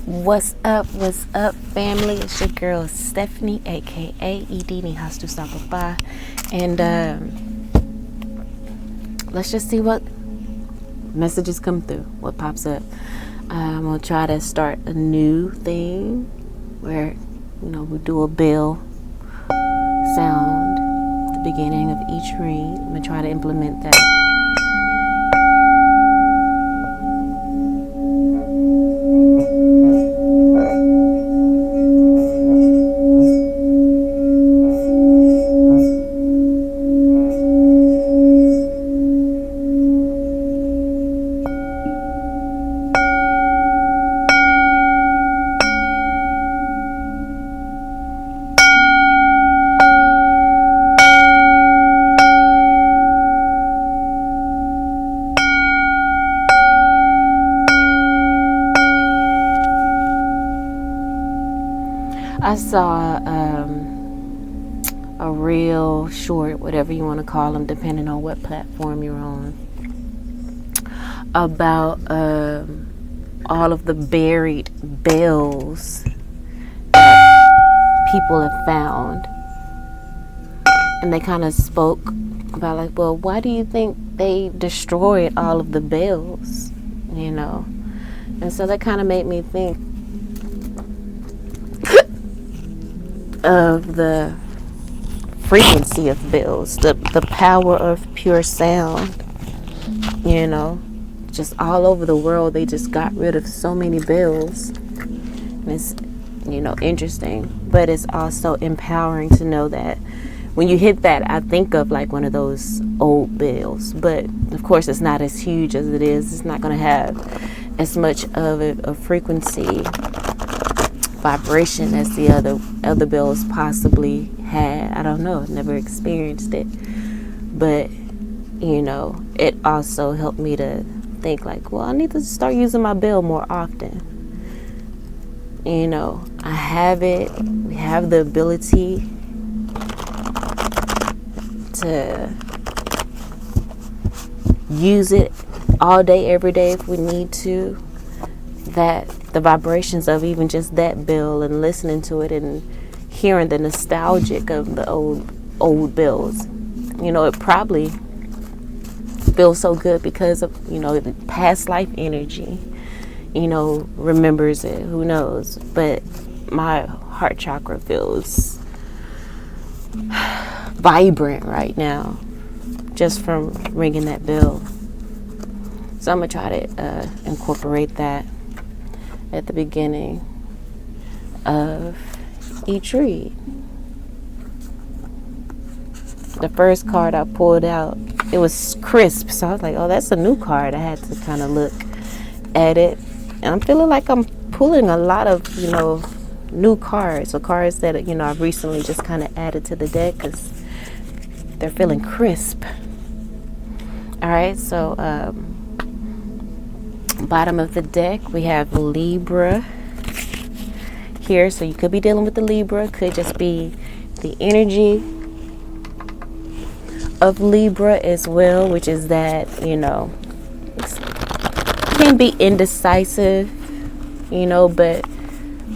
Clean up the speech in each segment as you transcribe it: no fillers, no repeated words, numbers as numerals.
What's up, family? It's your girl Stephanie, aka Edini Hastu Sapapa, and let's just see what messages come through, what pops up. I'm gonna try to start a new thing where we do a bell sound at the beginning of each read. I'm gonna try to implement that. I saw a real short, whatever you want to call them, depending on what platform you're on, about all of the buried bells that people have found. And they kind of spoke about like, well, why do you think they destroyed all of the bells? And so that kind of made me think of the frequency of bells, the power of pure sound. Just all over the world, they just got rid of so many bells. And it's interesting, but it's also empowering to know that when you hit that, I think of like one of those old bells, but of course it's not as huge as it is. It's not going to have as much of a frequency vibration as the other bells possibly had. I don't know, I've never experienced it, but it also helped me to think like, well, I need to start using my bell more often. I have it. We have the ability to use it all day, every day if we need to. That the vibrations of even just that bell and listening to it and hearing the nostalgic of the old bells, it probably feels so good because of past life energy, remembers it, who knows. But my heart chakra feels vibrant right now just from ringing that bell. So I'm gonna try to incorporate that at the beginning of each read. The first card I pulled out, it was crisp, so I was like, oh, that's a new card. I had to kind of look at it, and I'm feeling like I'm pulling a lot of new cards, or cards that I've recently just kind of added to the deck because they're feeling crisp. All right, so bottom of the deck, we have Libra here. So you could be dealing with the Libra. Could just be the energy of Libra as well, which is that, can be indecisive, but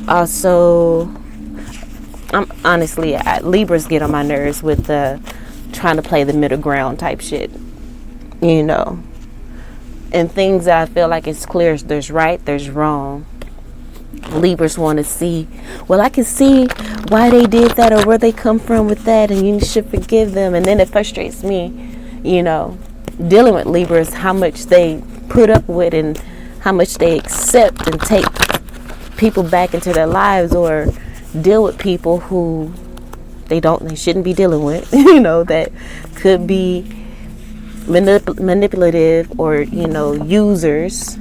also, honestly, Libras get on my nerves with the trying to play the middle ground type shit, and things that I feel like it's clear there's right, there's wrong. Libras want to see, well, I can see why they did that or where they come from with that, and you should forgive them. And then it frustrates me, dealing with Libras, how much they put up with and how much they accept and take people back into their lives, or deal with people who they shouldn't be dealing with, that could be manipulative or users.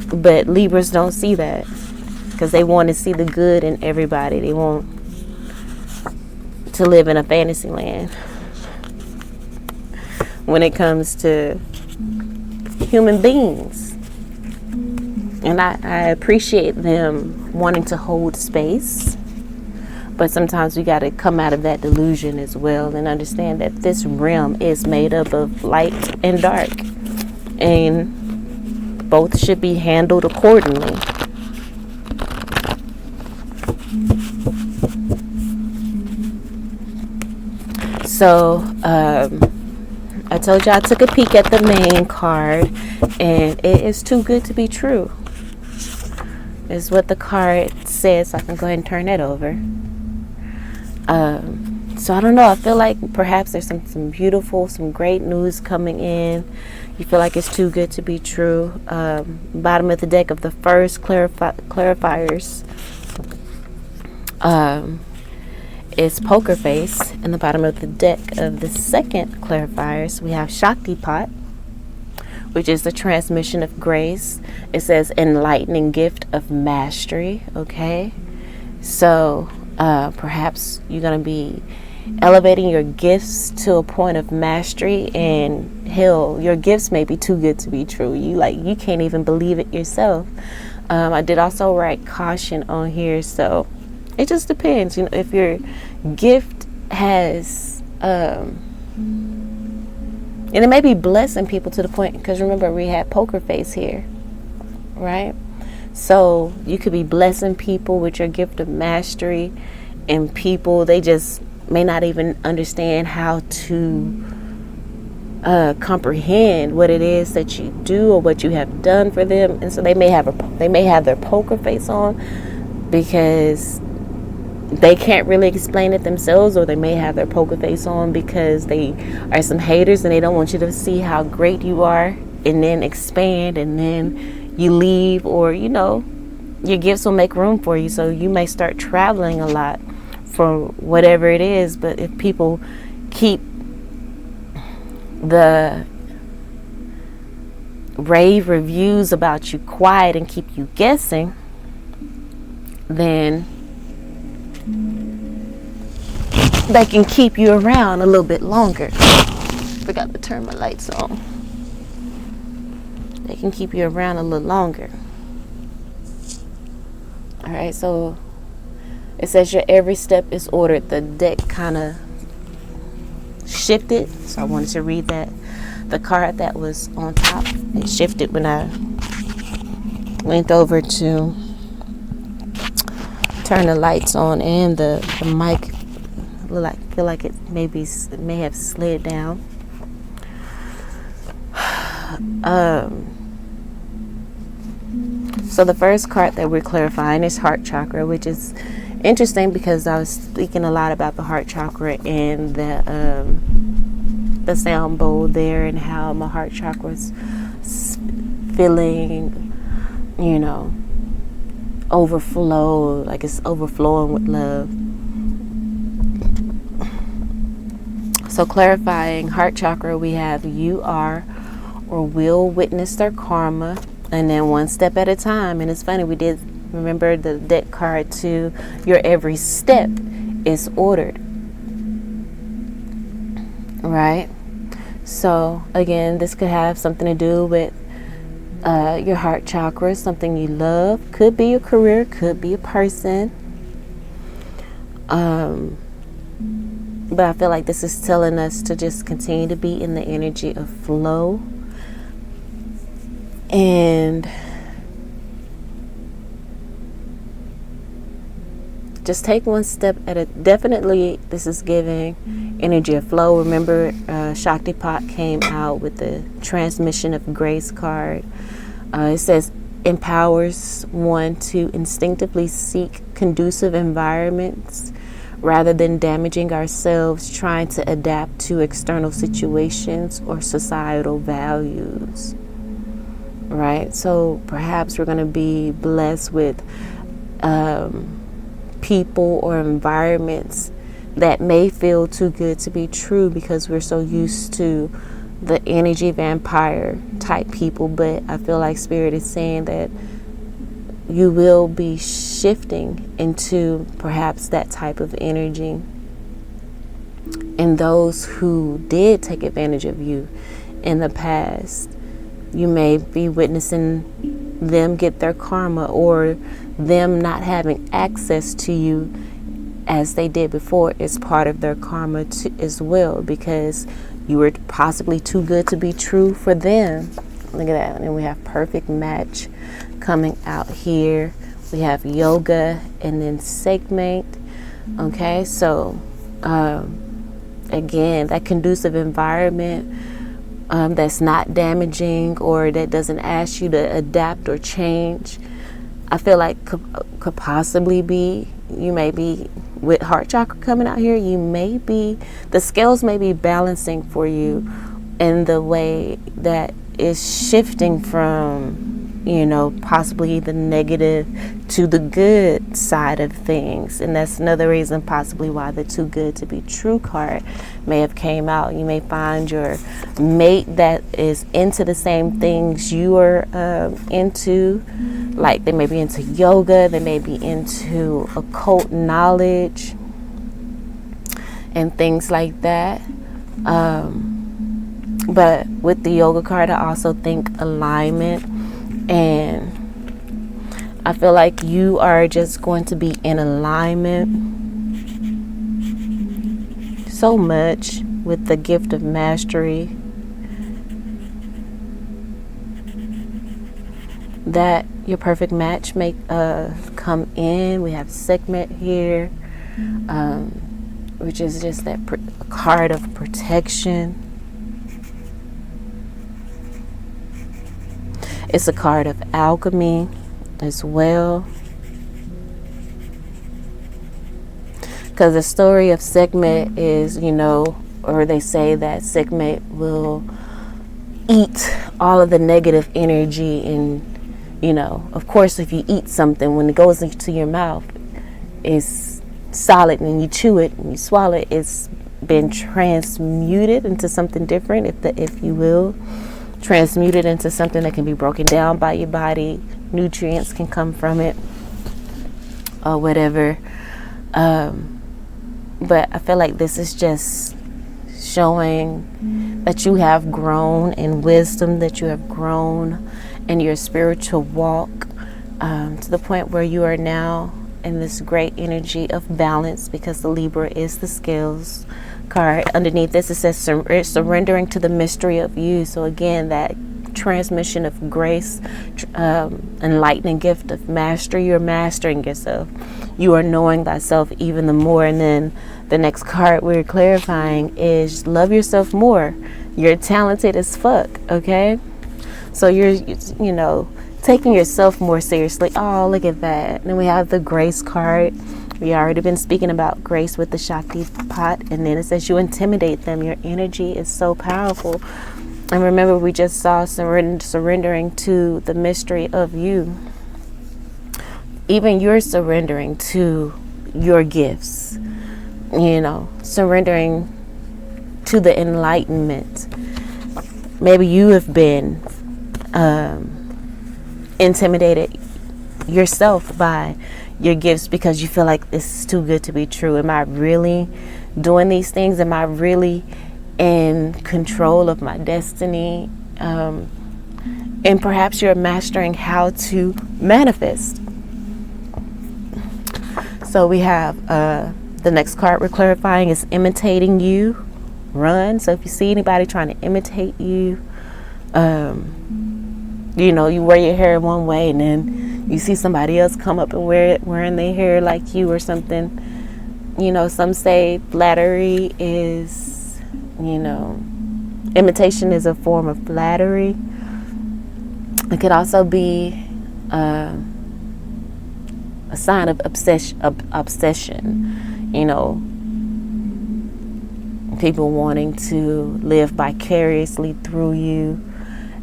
But Libras don't see that because they want to see the good in everybody. They want to live in a fantasy land when it comes to human beings. And I appreciate them wanting to hold space, but sometimes we got to come out of that delusion as well and understand that this realm is made up of light and dark, and both should be handled accordingly. So I told you I took a peek at the main card, and it is too good to be true, is what the card says. So I can go ahead and turn it over. So I don't know. I feel like perhaps there's some beautiful, some great news coming in. You feel like it's too good to be true. Bottom of the deck of the first clarifiers is Poker Face. In the bottom of the deck of the second clarifiers, we have Shakti Pot, which is the transmission of grace. It says enlightening gift of mastery. Okay, so perhaps you're going to be elevating your gifts to a point of mastery, and hell, your gifts may be too good to be true. You can't even believe it yourself. I did also write caution on here, so it just depends. If your gift has and it may be blessing people to the point, because remember we had Poker Face here, right? So you could be blessing people with your gift of mastery, and people, they just may not even understand how to comprehend what it is that you do or what you have done for them, and so they may have their poker face on because they can't really explain it themselves, or they may have their poker face on because they are some haters and they don't want you to see how great you are and then expand, and then you leave, or your gifts will make room for you, so you may start traveling a lot for whatever it is. But if people keep the rave reviews about you quiet and keep you guessing, then they can keep you around a little bit longer. Forgot to turn my lights on. They can keep you around a little longer. All right, so it says your every step is ordered. The deck kind of shifted, so I wanted to read that. The card that was on top, it shifted when I went over to turn the lights on, and the mic feel like it may have slid down. So the first card that we're clarifying is heart chakra, which is interesting because I was speaking a lot about the heart chakra and the sound bowl there, and how my heart chakra was feeling, overflow, like it's overflowing with love. So clarifying heart chakra, we have you are or will witness their karma, and then one step at a time. And it's funny, we did remember the deck card too. Your every step is ordered, right? So again, this could have something to do with your heart chakra, something you love. Could be your career, could be a person. But I feel like this is telling us to just continue to be in the energy of flow, and just take one step at a. Definitely, this is giving energy of flow. Remember, Shakti Pot came out with the transmission of grace card. It says empowers one to instinctively seek conducive environments rather than damaging ourselves trying to adapt to external situations or societal values. Right? So perhaps we're going to be blessed with people or environments that may feel too good to be true because we're so used to the energy vampire type people. But I feel like Spirit is saying that you will be shifting into perhaps that type of energy. And those who did take advantage of you in the past, you may be witnessing them get their karma, or them not having access to you as they did before is part of their karma as well, because you were possibly too good to be true for them. Look at that. And we have perfect match coming out here. We have yoga and then segment. Okay, so again, that conducive environment that's not damaging or that doesn't ask you to adapt or change, I feel like could possibly be, you may be, with heart chakra coming out here, the scales may be balancing for you in the way that is shifting from, possibly the negative to the good side of things. And that's another reason possibly why the too good to be true card may have came out. You may find your mate that is into the same things you are into. Like they may be into yoga, they may be into occult knowledge and things like that. But with the yoga card, I also think alignment. And I feel like you are just going to be in alignment so much with the gift of mastery that your perfect match may come in. We have Sekhmet here, which is just that card of protection. It's a card of alchemy as well. Because the story of Sekhmet is, or they say that Sekhmet will eat all of the negative energy. And, of course, if you eat something, when it goes into your mouth, it's solid, and you chew it and you swallow it, it's been transmuted into something different, if you will. Transmuted into something that can be broken down by your body. Nutrients can come from it or whatever. But I feel like this is just showing that you have grown in wisdom, that you have grown in your spiritual walk, to the point where you are now in this great energy of balance, because the Libra is the scales card. Underneath this, it says surrendering to the mystery of you. So again, that transmission of grace, enlightening gift of mastery. You're mastering yourself. You are knowing thyself even the more. And then the next card we're clarifying is love yourself more. You're talented as fuck, okay? So you're, taking yourself more seriously. Oh, look at that. And then we have the grace card. We already been speaking about grace with the Shakti pot. And then it says you intimidate them. Your energy is so powerful. And remember, we just saw surrendering to the mystery of you. Even you're surrendering to your gifts. Surrendering to the enlightenment. Maybe you have been intimidated yourself by your gifts because you feel like this is too good to be true. Am I really doing these things? Am I really in control of my destiny? And perhaps you're mastering how to manifest. So we have the next card we're clarifying is imitating you. Run. So if you see anybody trying to imitate you, you wear your hair one way and then you see somebody else come up and wearing their hair like you or something. Some say flattery is, imitation is a form of flattery. It could also be a sign of obsession. People wanting to live vicariously through you,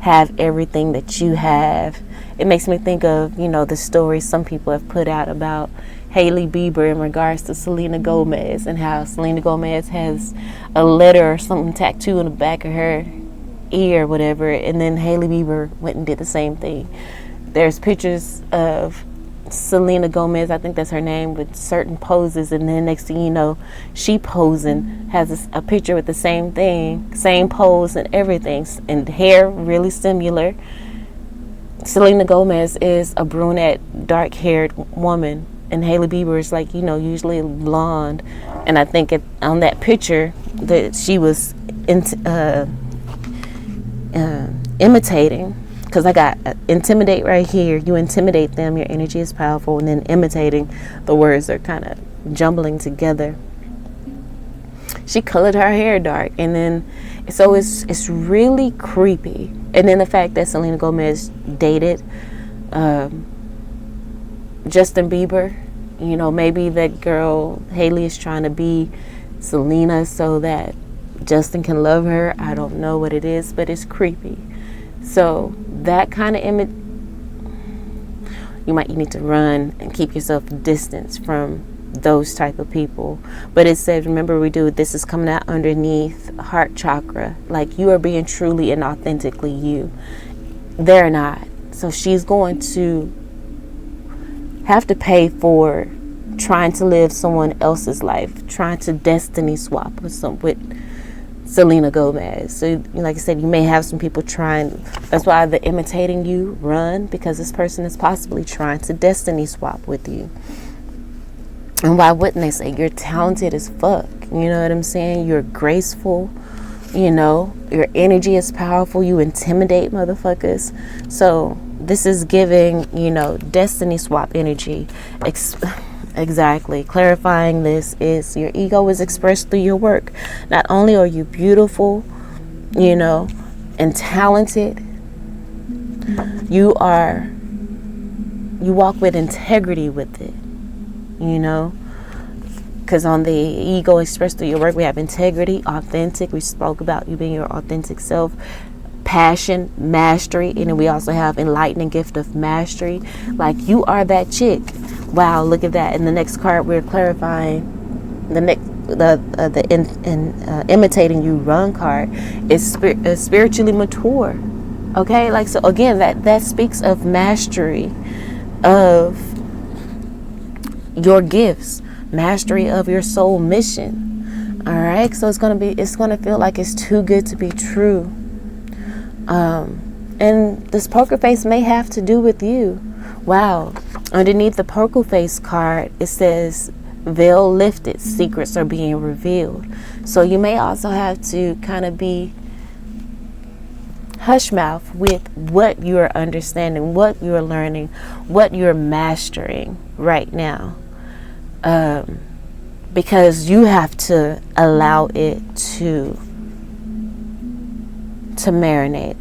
have everything that you have. It makes me think of, the stories some people have put out about Hailey Bieber in regards to Selena Gomez, and how Selena Gomez has a letter or something tattooed on the back of her ear or whatever, and then Hailey Bieber went and did the same thing. There's pictures of Selena Gomez, I think that's her name, with certain poses, and then next thing you know, she posing, has a picture with the same thing, same pose and everything, and hair really similar. Selena Gomez is a brunette, dark-haired woman, and Hailey Bieber is usually blonde. And I think on that picture that she was imitating, because I got intimidate right here. You intimidate them, your energy is powerful. And then imitating, the words are kind of jumbling together. She colored her hair dark, and then so it's really creepy. And then the fact that Selena Gomez dated Justin Bieber, you know, maybe that girl Haley is trying to be Selena so that Justin can love her. I don't know what it is, but it's creepy. So that kind of image, you need to run and keep yourself distanced from those type of people. But it says, remember, this is coming out underneath heart chakra, like you are being truly and authentically you. They're not. So she's going to have to pay for trying to live someone else's life, trying to destiny swap with Selena Gomez. So like I said, you may have some people trying. That's why the imitating you, run, because this person is possibly trying to destiny swap with you. And why wouldn't they say you're talented as fuck? You know what I'm saying? You're graceful. You know, your energy is powerful. You intimidate motherfuckers. So this is giving, destiny swap energy. Exactly. Clarifying this is your ego is expressed through your work. Not only are you beautiful, and talented, you walk with integrity with it, because on the ego expressed through your work, we have integrity, authentic. We spoke about you being your authentic self, passion, mastery, and then we also have enlightening gift of mastery. Like you are that chick. Wow, look at that. In the next card, we're clarifying imitating you run card is spiritually mature. Okay, like, so again, that speaks of mastery of your gifts, mastery of your soul mission. All right, so it's gonna feel like it's too good to be true. And this poker face may have to do with you. Wow. Underneath the poker face card, it says veil lifted, secrets are being revealed. So you may also have to kind of be hush mouth with what you're understanding, what you're learning, what you're mastering right now. Because you have to allow it to marinate.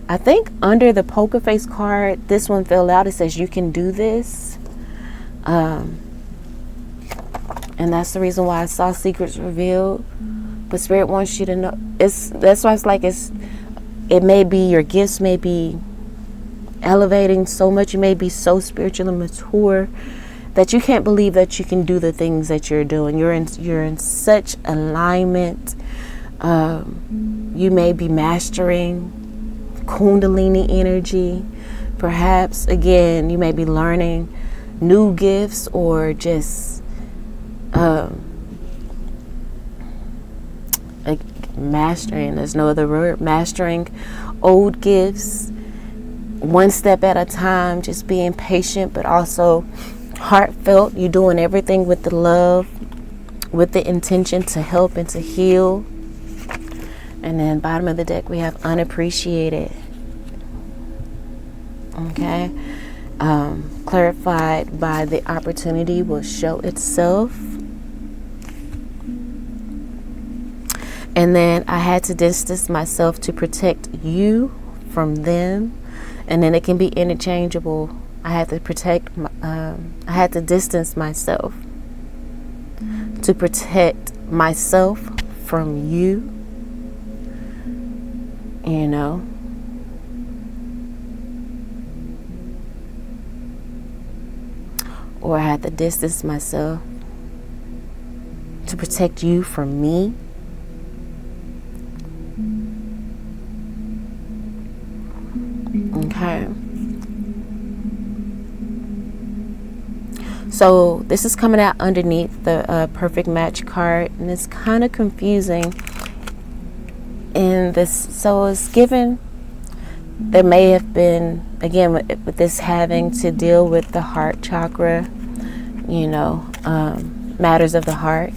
I think under the poker face card, this one fell out. It says you can do this. And that's the reason why I saw secrets revealed. But Spirit wants you to know. That's why it's like it may be your gifts may be elevating so much. You may be so spiritually mature that you can't believe that you can do the things that you're doing. You're in such alignment. You may be mastering Kundalini energy. Perhaps, again, you may be learning new gifts or just mastering. There's no other word. Mastering old gifts, one step at a time, just being patient, but also heartfelt. You're doing everything with the love, with the intention to help and to heal. And then bottom of the deck, we have unappreciated. Okay. Clarified by the opportunity will show itself. And then I had to distance myself to protect you from them. And then it can be interchangeable. I had to distance myself to protect myself from you. Or I had to distance myself to protect you from me. Okay. So this is coming out underneath the perfect match card, and it's kind of confusing. In this, so it's given, there may have been, again, with this having to deal with the heart chakra, matters of the heart.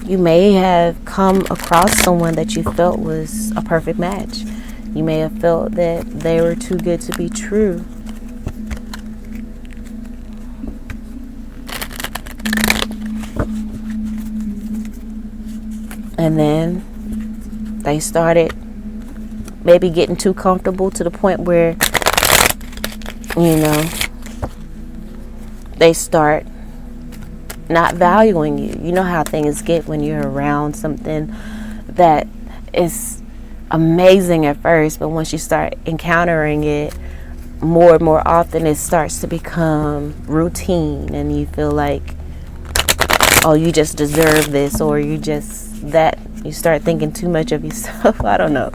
You may have come across someone that you felt was a perfect match. You may have felt that they were too good to be true. And then they started maybe getting too comfortable to the point where, you know, they start not valuing you. You know how things get when you're around something that is amazing at first, but once you start encountering it more and more often, it starts to become routine, and you feel like, oh, you just deserve this, or you just that. You start thinking too much of yourself. I don't know.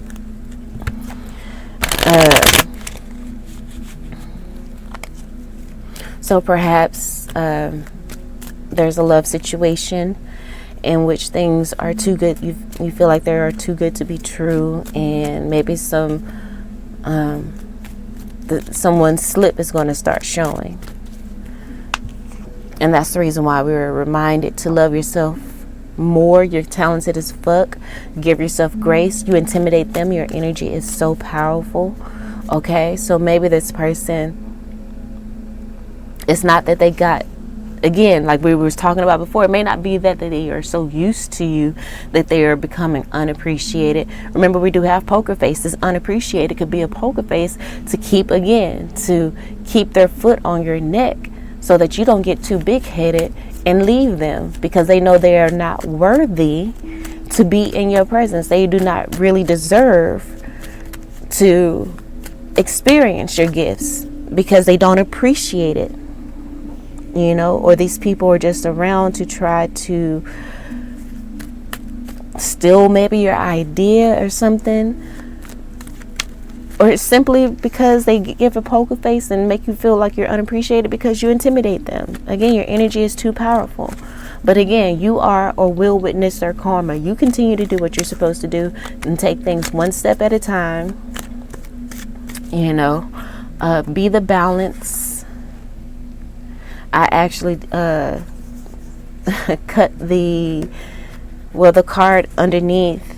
So perhaps there's a love situation in which things are too good. You feel like they are too good to be true, and maybe someone's slip is going to start showing. And that's the reason why we were reminded to love yourself more. You're talented as fuck. Give yourself grace. You intimidate them. Your energy is so powerful. Okay, so maybe this person, it's not that they got, again, like we were talking about before, it may not be that they are so used to you that they are becoming unappreciated. Remember, we do have poker faces. Unappreciated could be a poker face to keep their foot on your neck so that you don't get too big-headed and leave them, because they know they are not worthy to be in your presence. They do not really deserve to experience your gifts because they don't appreciate it. You know, or these people are just around to try to steal maybe your idea or something, or simply because they give a poker face and make you feel like you're unappreciated because you intimidate them. Again, your energy is too powerful. But again, you are or will witness their karma. You continue to do what you're supposed to do and take things one step at a time. You know, be the balance. I actually cut the card underneath.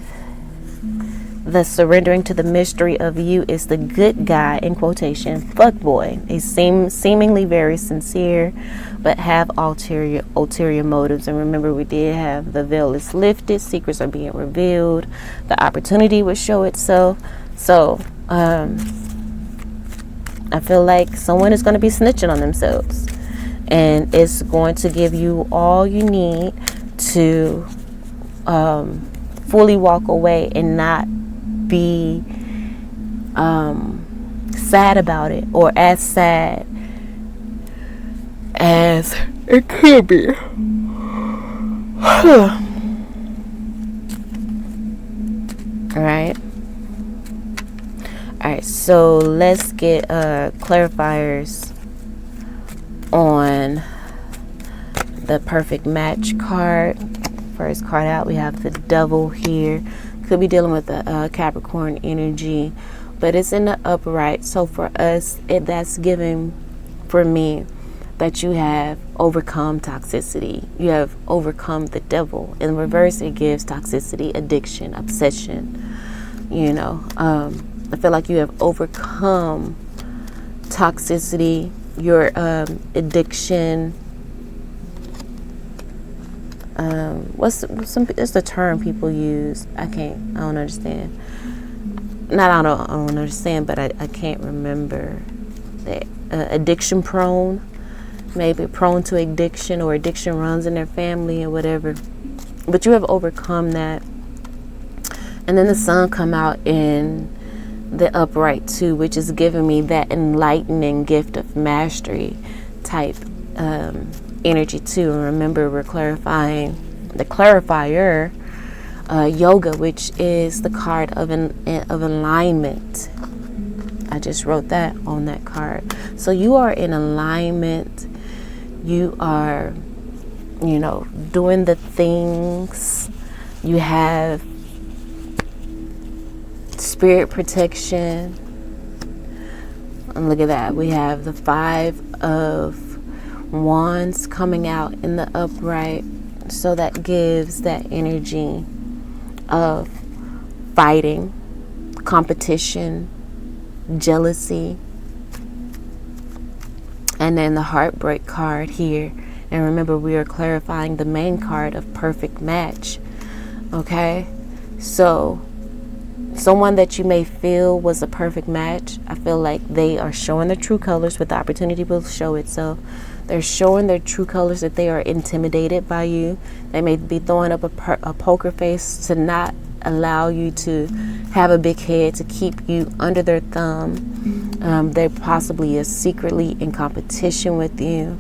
The surrendering to the mystery of you is the good guy, in quotation, fuckboy. He seemingly very sincere, but have ulterior motives. And remember, we did have the veil is lifted, secrets are being revealed, the opportunity will show itself. So I feel like someone is going to be snitching on themselves, and it's going to give you all you need to fully walk away and not be sad about it, or as sad as it could be. Alright, so let's get clarifiers on the perfect match card. First card out, we have the Devil here. Could be dealing with the Capricorn energy, but it's in the upright. So for us, that's giving, for me, that you have overcome toxicity. You have overcome the devil. In reverse, it gives toxicity, addiction, obsession. You know, I feel like you have overcome toxicity, your addiction. What's the term people use? I don't understand. I don't understand, but I can't remember that. Addiction prone, maybe prone to addiction, or addiction runs in their family or whatever. But you have overcome that. And then the sun come out in the upright too, which is giving me that enlightening gift of mastery type energy too. And remember, we're clarifying the clarifier, yoga, which is the card of alignment. I just wrote that on that card. So you are in alignment. You are, doing the things. You have spirit protection. And look at that. We have the 5 of Wands coming out in the upright. So that gives that energy of fighting, competition, jealousy. And then the heartbreak card here. And remember, we are clarifying the main card of perfect match. Okay? So someone that you may feel was a perfect match, I feel like they are showing their true colors, with the opportunity will show itself. They're showing their true colors, that they are intimidated by you. They may be throwing up a poker face to not allow you to have a big head, to keep you under their thumb. They possibly is secretly in competition with you.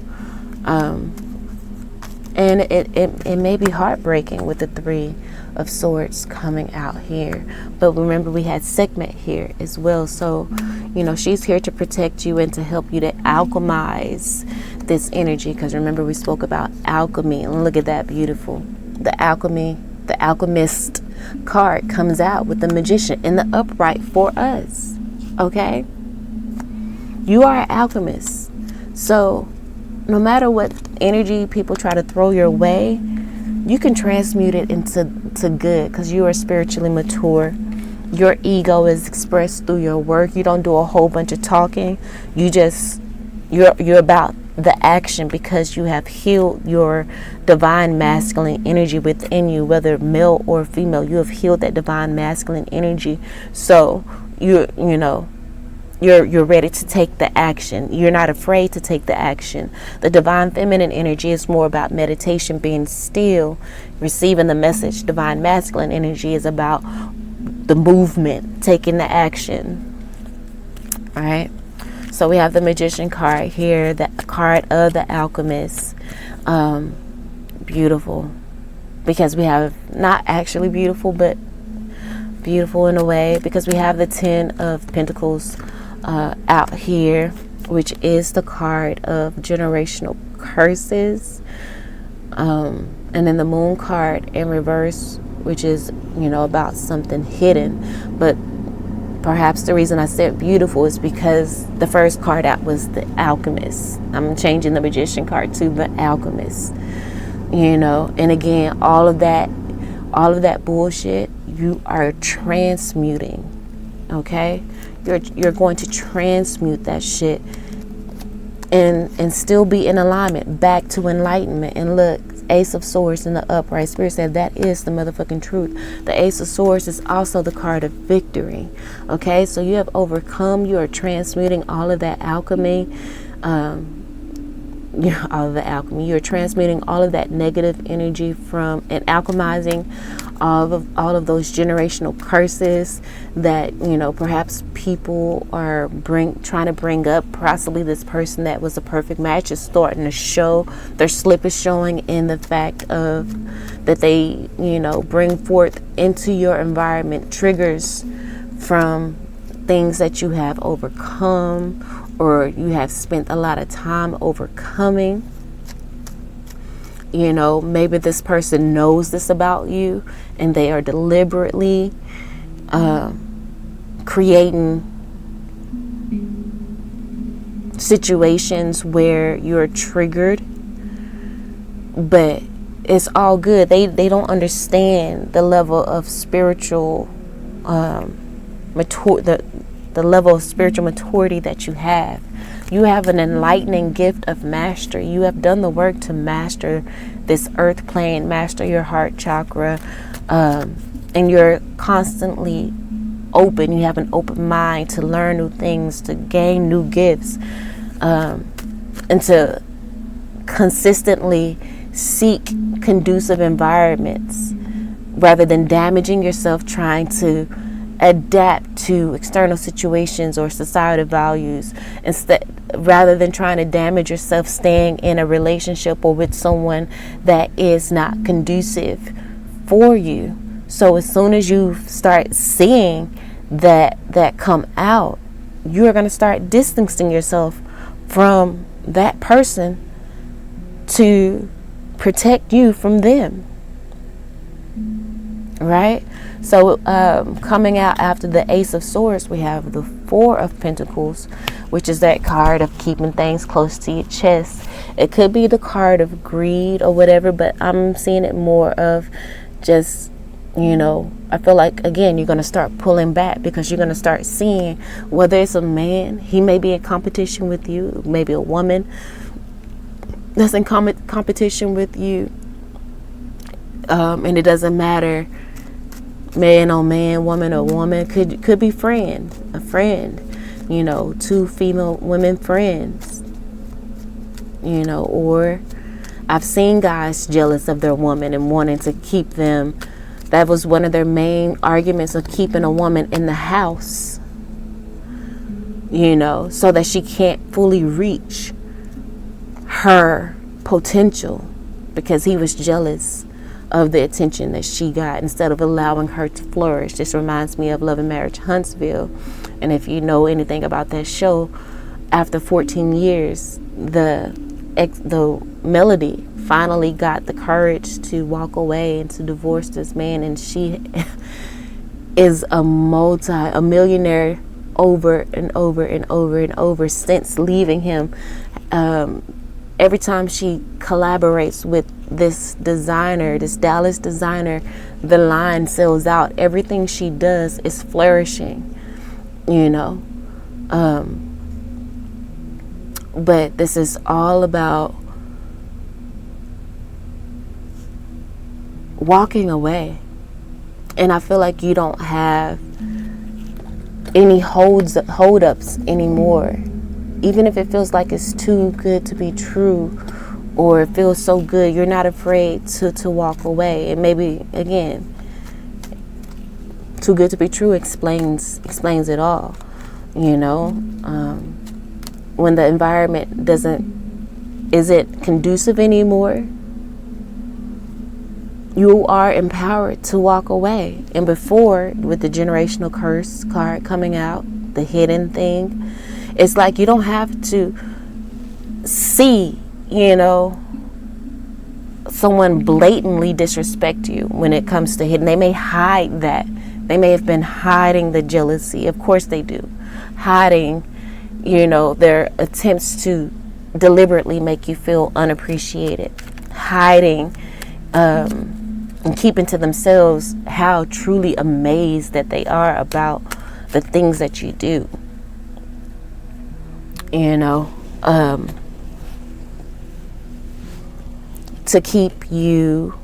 And it may be heartbreaking with the Three of Swords coming out here. But remember, we had Sekhmet here as well. So, she's here to protect you and to help you to alchemize this energy. Because remember, we spoke about alchemy. And look at that, beautiful. The alchemist card comes out with the Magician in the upright for us. Okay? You are an alchemist. So no matter what energy people try to throw your way, you can transmute it into good, because you are spiritually mature. Your ego is expressed through your work. You don't do a whole bunch of talking. You're about the action, because you have healed your divine masculine energy within you, whether male or female. You have healed that divine masculine energy. So you're ready to take the action. You're not afraid to take the action. The divine feminine energy is more about meditation, being still, receiving the message. Divine masculine energy is about the movement, taking the action. All right. So we have the Magician card here, the card of the alchemist. Beautiful. Because we have not actually beautiful, but beautiful in a way, because we have the Ten of Pentacles out here, which is the card of generational curses, and then the Moon card in reverse, which is about something hidden. But perhaps the reason I said beautiful is because the first card out was the Alchemist. I'm changing the Magician card to the Alchemist. And again, all of that bullshit, you are transmuting. Okay? You're going to transmute that shit and still be in alignment, back to enlightenment. And look, Ace of Swords in the upright. Spirit said that is the motherfucking truth. The Ace of Swords is also the card of victory. Okay, so you have overcome. You are transmuting all of that alchemy. All of the alchemy. You're transmuting all of that negative energy from, and alchemizing all of those generational curses that perhaps people are trying to bring up. Possibly this person that was a perfect match is starting to show their slip is showing in the fact of that they bring forth into your environment triggers from things that you have overcome, or you have spent a lot of time overcoming. Maybe this person knows this about you, and they are deliberately creating situations where you're triggered. But it's all good. They don't understand the level of spiritual the level of spiritual maturity that you have. You have an enlightening gift of mastery. You have done the work to master this earth plane, master your heart chakra, and you're constantly open. You have an open mind to learn new things, to gain new gifts, and to consistently seek conducive environments rather than damaging yourself trying to adapt to external situations or societal values, rather than trying to damage yourself staying in a relationship or with someone that is not conducive for you. So as soon as you start seeing that come out, you are going to start distancing yourself from that person to protect you from them. Right? So coming out after the Ace of Swords, we have the Four of Pentacles, which is that card of keeping things close to your chest. It could be the card of greed or whatever, but I'm seeing it more of just, I feel like, again, you're going to start pulling back, because you're going to start seeing, whether it's a man, he may be in competition with you, maybe a woman that's in competition with you. And it doesn't matter, man on man, woman or woman. Could be a friend, two female women friends, or I've seen guys jealous of their woman and wanting to keep them. That was one of their main arguments of keeping a woman in the house, so that she can't fully reach her potential, because he was jealous of the attention that she got instead of allowing her to flourish. This reminds me of Love and Marriage Huntsville. And if you know anything about that show, after 14 years, the Melody finally got the courage to walk away and to divorce this man, and she is a millionaire over and over and over and over since leaving him. Every time she collaborates with this designer, this Dallas designer, the line sells out. Everything she does is flourishing, but this is all about walking away. And I feel like you don't have any hold-ups anymore. Even if it feels like it's too good to be true, or it feels so good, you're not afraid to walk away. And maybe, again, too good to be true explains it all, when the environment isn't conducive anymore, you are empowered to walk away. And before, with the generational curse card coming out, the hidden thing, it's like you don't have to see, someone blatantly disrespect you when it comes to hidden. They may hide that. They may have been hiding the jealousy. Of course they do. Hiding, their attempts to deliberately make you feel unappreciated. Hiding, and keeping to themselves how truly amazed that they are about the things that you do. To keep you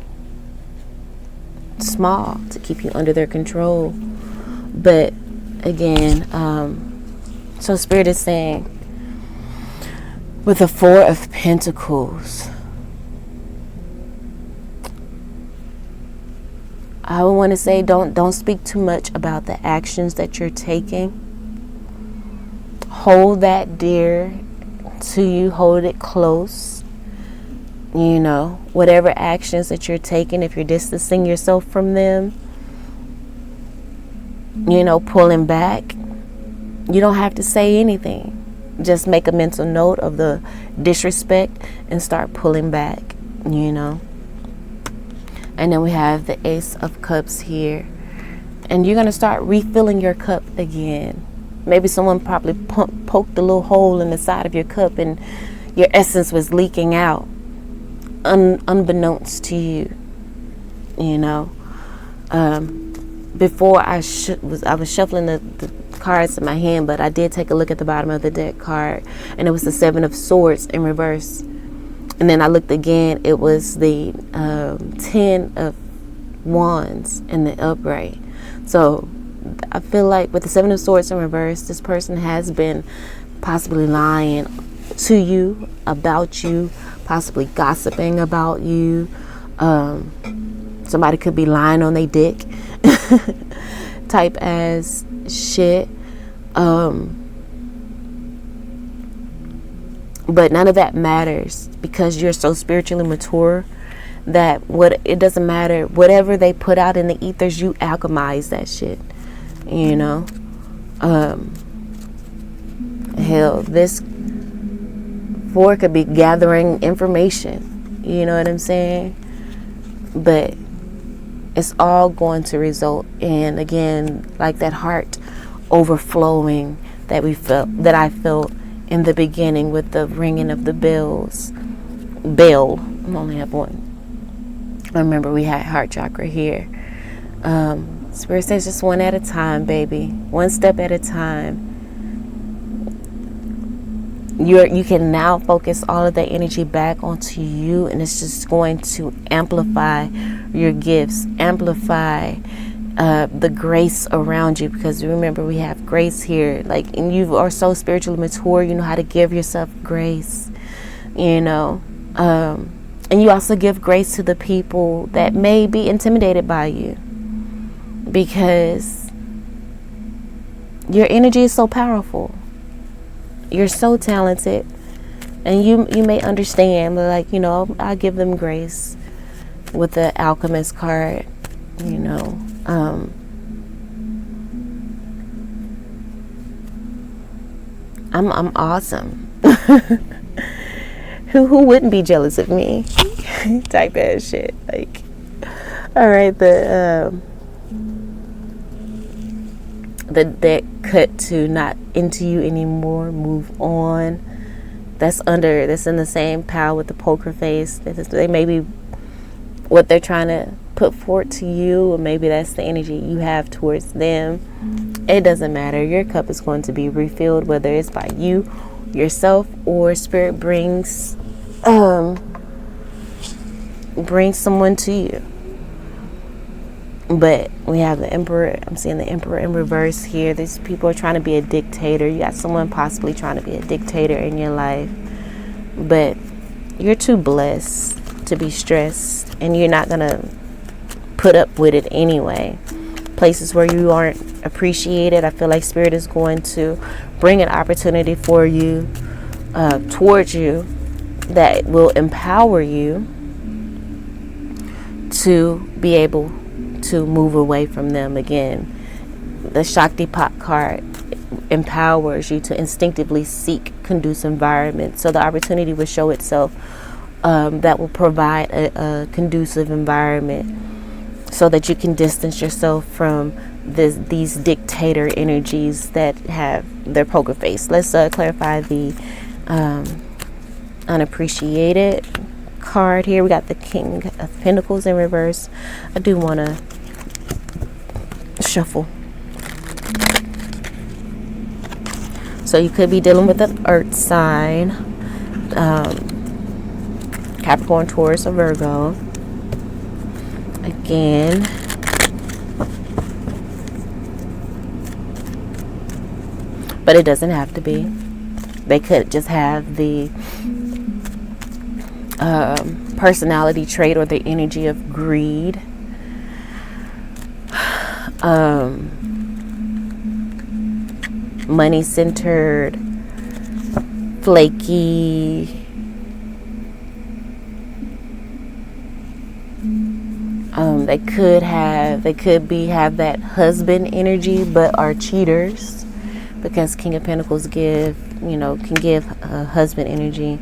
small, to keep you under their control. But again, so Spirit is saying, with the Four of Pentacles, I would want to say don't speak too much about the actions that you're taking. Hold that dear to you. Hold it close. Whatever actions that you're taking, if you're distancing yourself from them, pulling back, you don't have to say anything. Just make a mental note of the disrespect and start pulling back, And then we have the Ace of Cups here. And you're going to start refilling your cup again. Maybe someone probably poked a little hole in the side of your cup and your essence was leaking out, unbeknownst to you. Before I was shuffling the cards in my hand, but I did take a look at the bottom of the deck card, and it was the Seven of Swords in reverse. And then I looked again, it was the 10 of Wands in the upright. So I feel like with the Seven of Swords in reverse, this person has been possibly lying to you, about you, possibly gossiping about you. Somebody could be lying on their dick type as shit. But none of that matters, because you're so spiritually mature that it doesn't matter. Whatever they put out in the ethers, you alchemize that shit. Hell, this Four could be gathering information. You know what I'm saying? But it's all going to result in, again, like that heart overflowing that I felt in the beginning with the ringing of the bells. Bell. I only have one. I remember we had heart chakra here. Spirit says just one at a time, baby. One step at a time. You can now focus all of that energy back onto you, and it's just going to amplify your gifts, amplify the grace around you, because remember, we have grace here. Like, and you are so spiritually mature, you know how to give yourself grace, you know. And you also give grace to the people that may be intimidated by you, because your energy is so powerful. You're so talented, and you may understand, but like, you know, I give them grace with the alchemist card, you know. I'm awesome. Who wouldn't be jealous of me? Type ass shit. Like, all right, the deck cut to not into you anymore. Move on. That's in the same pile with the poker face. They may be what they're trying to put forth to you, or maybe that's the energy you have towards them. It doesn't matter. Your cup is going to be refilled, whether it's by you, yourself, or spirit brings someone to you. But we have the Emperor. I'm seeing the Emperor in reverse here. These people are trying to be a dictator. You got someone possibly trying to be a dictator in your life, but you're too blessed to be stressed, and you're not gonna put up with it anyway. Places where you aren't appreciated, I feel like Spirit is going to bring an opportunity for you, towards you, that will empower you to be able to move away from them again. The Shaktipat card empowers you to instinctively seek conducive environment. So the opportunity will show itself, that will provide a conducive environment, so that you can distance yourself from these dictator energies that have their poker face. Let's clarify the unappreciated card here. We got the King of Pentacles in reverse. I do want to shuffle. So you could be dealing with an earth sign, Capricorn, Taurus, or Virgo. Again, but it doesn't have to be. They could just have the personality trait or the energy of greed, money centered, flaky, they could have that husband energy, but are cheaters, because King of Pentacles can give husband energy.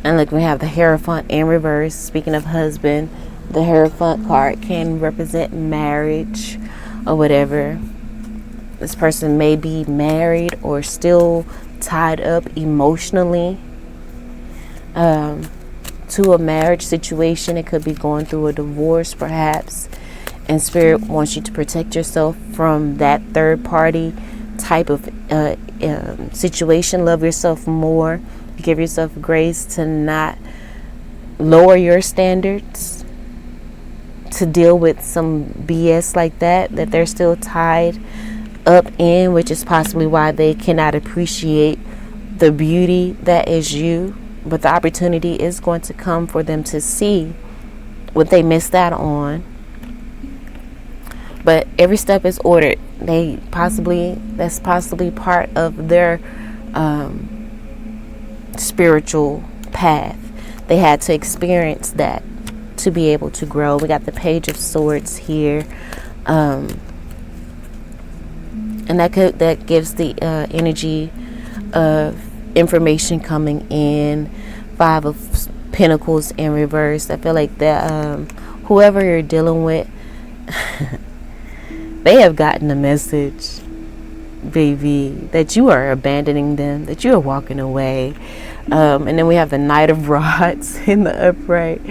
And look, we have the Hierophant in reverse. Speaking of husband, the Hierophant card can represent marriage or whatever. This person may be married or still tied up emotionally to a marriage situation. It could be going through a divorce perhaps, and Spirit wants you to protect yourself from that third party type of situation. Love yourself more. Give yourself grace to not lower your standards to deal with some BS like that they're still tied up in, which is possibly why they cannot appreciate the beauty that is you. But the opportunity is going to come for them to see what they missed out on. But every step is ordered. That's possibly part of their spiritual path. They had to experience that to be able to grow. We got the Page of Swords here, and that gives the energy of information coming in. Five of Pentacles in reverse. I feel like that whoever you're dealing with, they have gotten the message, baby, that you are abandoning them, that you are walking away. And then we have the Knight of Rods in the upright,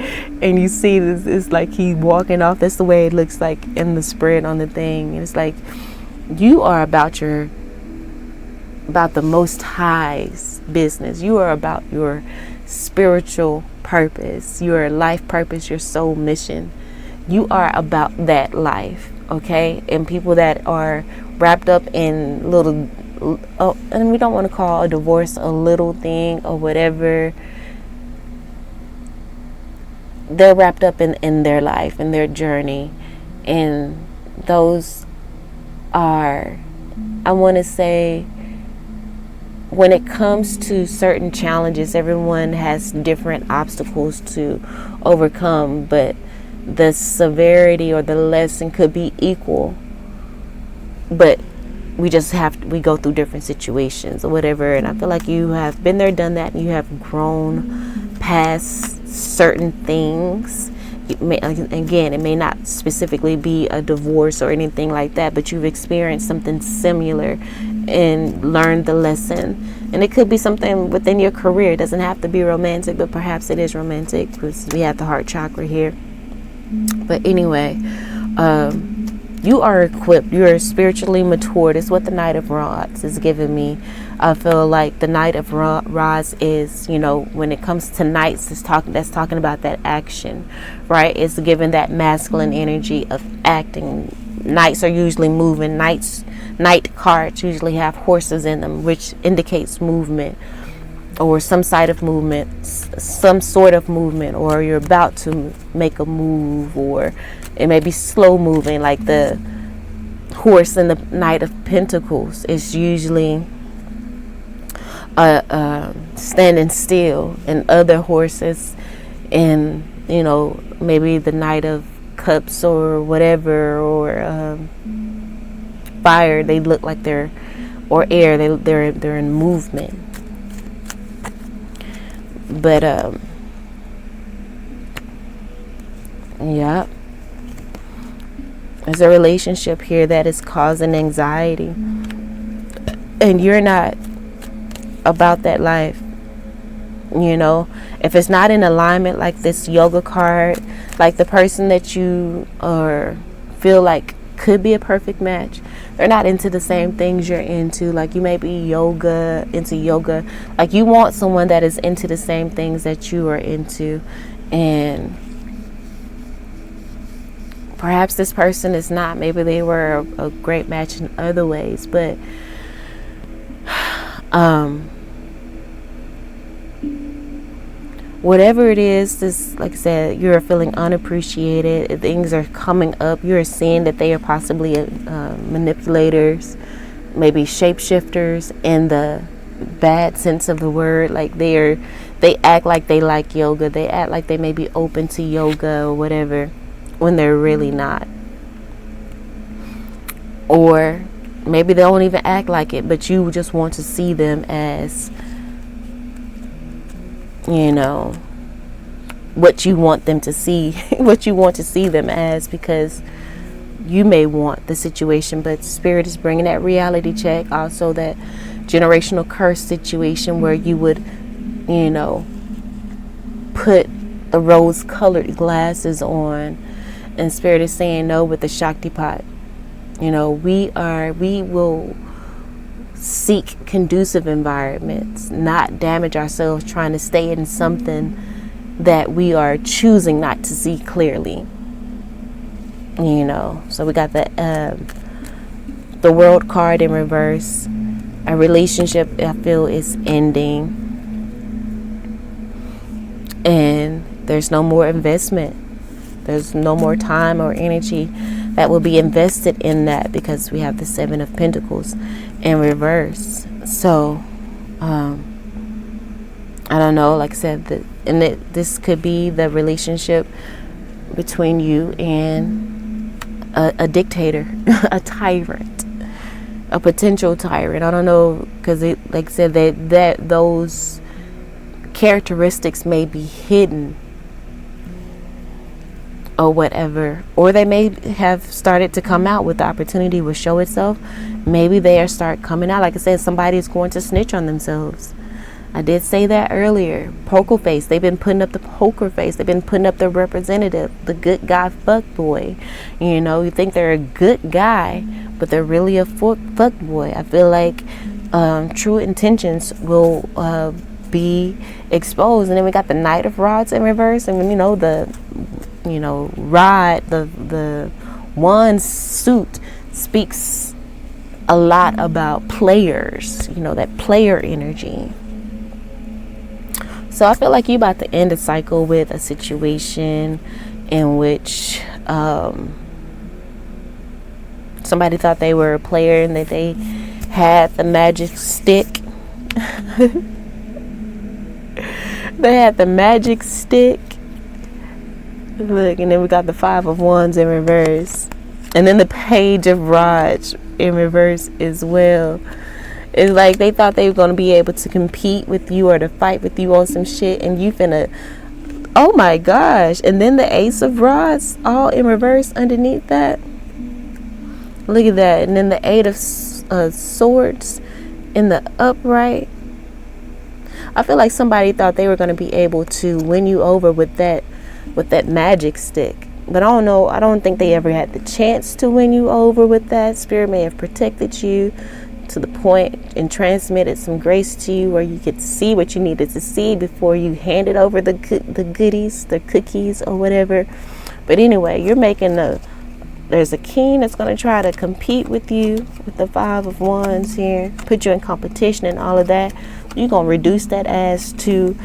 and you see this, it's like he's walking off. That's the way it looks like in the spread on the thing. And it's like you are about the Most High's business. You are about your spiritual purpose, your life purpose, your soul mission. You are about that life, okay? And people that are wrapped up in little, and we don't want to call a divorce a little thing or whatever. They're wrapped up in their life, in their journey. And those are, I want to say, when it comes to certain challenges, everyone has different obstacles to overcome, but the severity or the lesson could be equal. But we go through different situations or whatever. And I feel like you have been there, done that, and you have grown past certain things. It may not specifically be a divorce or anything like that, but you've experienced something similar and learned the lesson. And it could be something within your career. It doesn't have to be romantic, but perhaps it is romantic because we have the heart chakra here. But anyway, you are equipped. You are spiritually matured. It's what the Knight of Rods is giving me. I feel like the Knight of Rods is, when it comes to knights, that's talking about that action, right? It's giving that masculine energy of acting. Knights are usually moving. Knight cards usually have horses in them, which indicates movement or some sort of movement, or you're about to make a move, or it may be slow moving, like the horse in the Knight of Pentacles is usually standing still, and other horses in, maybe the Knight of Cups or whatever, or fire, they look like they're, or air, they're in movement. But yeah, there's a relationship here that is causing anxiety, and you're not about that life. If it's not in alignment, like this yoga card, like the person that you feel like could be a perfect match, they're not into the same things you're into. Like you may be into yoga, like you want someone that is into the same things that you are into, and perhaps this person is not. Maybe they were a great match in other ways, but whatever it is, this, like I said, you're feeling unappreciated. Things are coming up. You're seeing that they are possibly manipulators, maybe shapeshifters in the bad sense of the word. Like they act like they like yoga. They act like they may be open to yoga or whatever, when they're really not. Or maybe they don't even act like it, but you just want to see them as, what you want them to see, what you want to see them as, because you may want the situation, but Spirit is bringing that reality check. Also that generational curse situation where you would, put the rose-colored glasses on, and Spirit is saying no with the Shaktipat. We will seek conducive environments, not damage ourselves trying to stay in something that we are choosing not to see clearly. So we got the World card in reverse. A relationship, I feel, is ending, and there's no more investment. There's no more time or energy that will be invested in that, because we have the Seven of Pentacles in reverse. So I don't know, like I said, this could be the relationship between you and a dictator, a tyrant, a potential tyrant. I don't know, because like I said, that those characteristics may be hidden or whatever, or they may have started to come out. With the opportunity will show itself, maybe they start coming out. Like I said, somebody is going to snitch on themselves. I did say that earlier. Poker face. They've been putting up the poker face. They've been putting up the representative, the good guy fuck boy. You think they're a good guy, but they're really a fuck boy. I feel like true intentions will be exposed. And then we got the Knight of Rods in reverse, and the rod, the wand suit speaks a lot about players, that player energy. So I feel like you're about to end a cycle with a situation in which somebody thought they were a player and that they had the magic stick. They had the magic stick. Look, and then we got the Five of Wands in reverse. And then the Page of Rods in reverse as well. It's like they thought they were going to be able to compete with you or to fight with you on some shit, and you finna, oh my gosh. And then the Ace of Rods all in reverse underneath that. Look at that. And then the Eight of Swords in the upright. I feel like somebody thought they were going to be able to win you over with that magic stick. But I don't know. I don't think they ever had the chance to win you over with that. Spirit may have protected you to the point and transmitted some grace to you where you could see what you needed to see before you handed over the goodies, the cookies or whatever. But anyway, you're making there's a king that's going to try to compete with you with the Five of Wands here, put you in competition and all of that. You're going to reduce that as to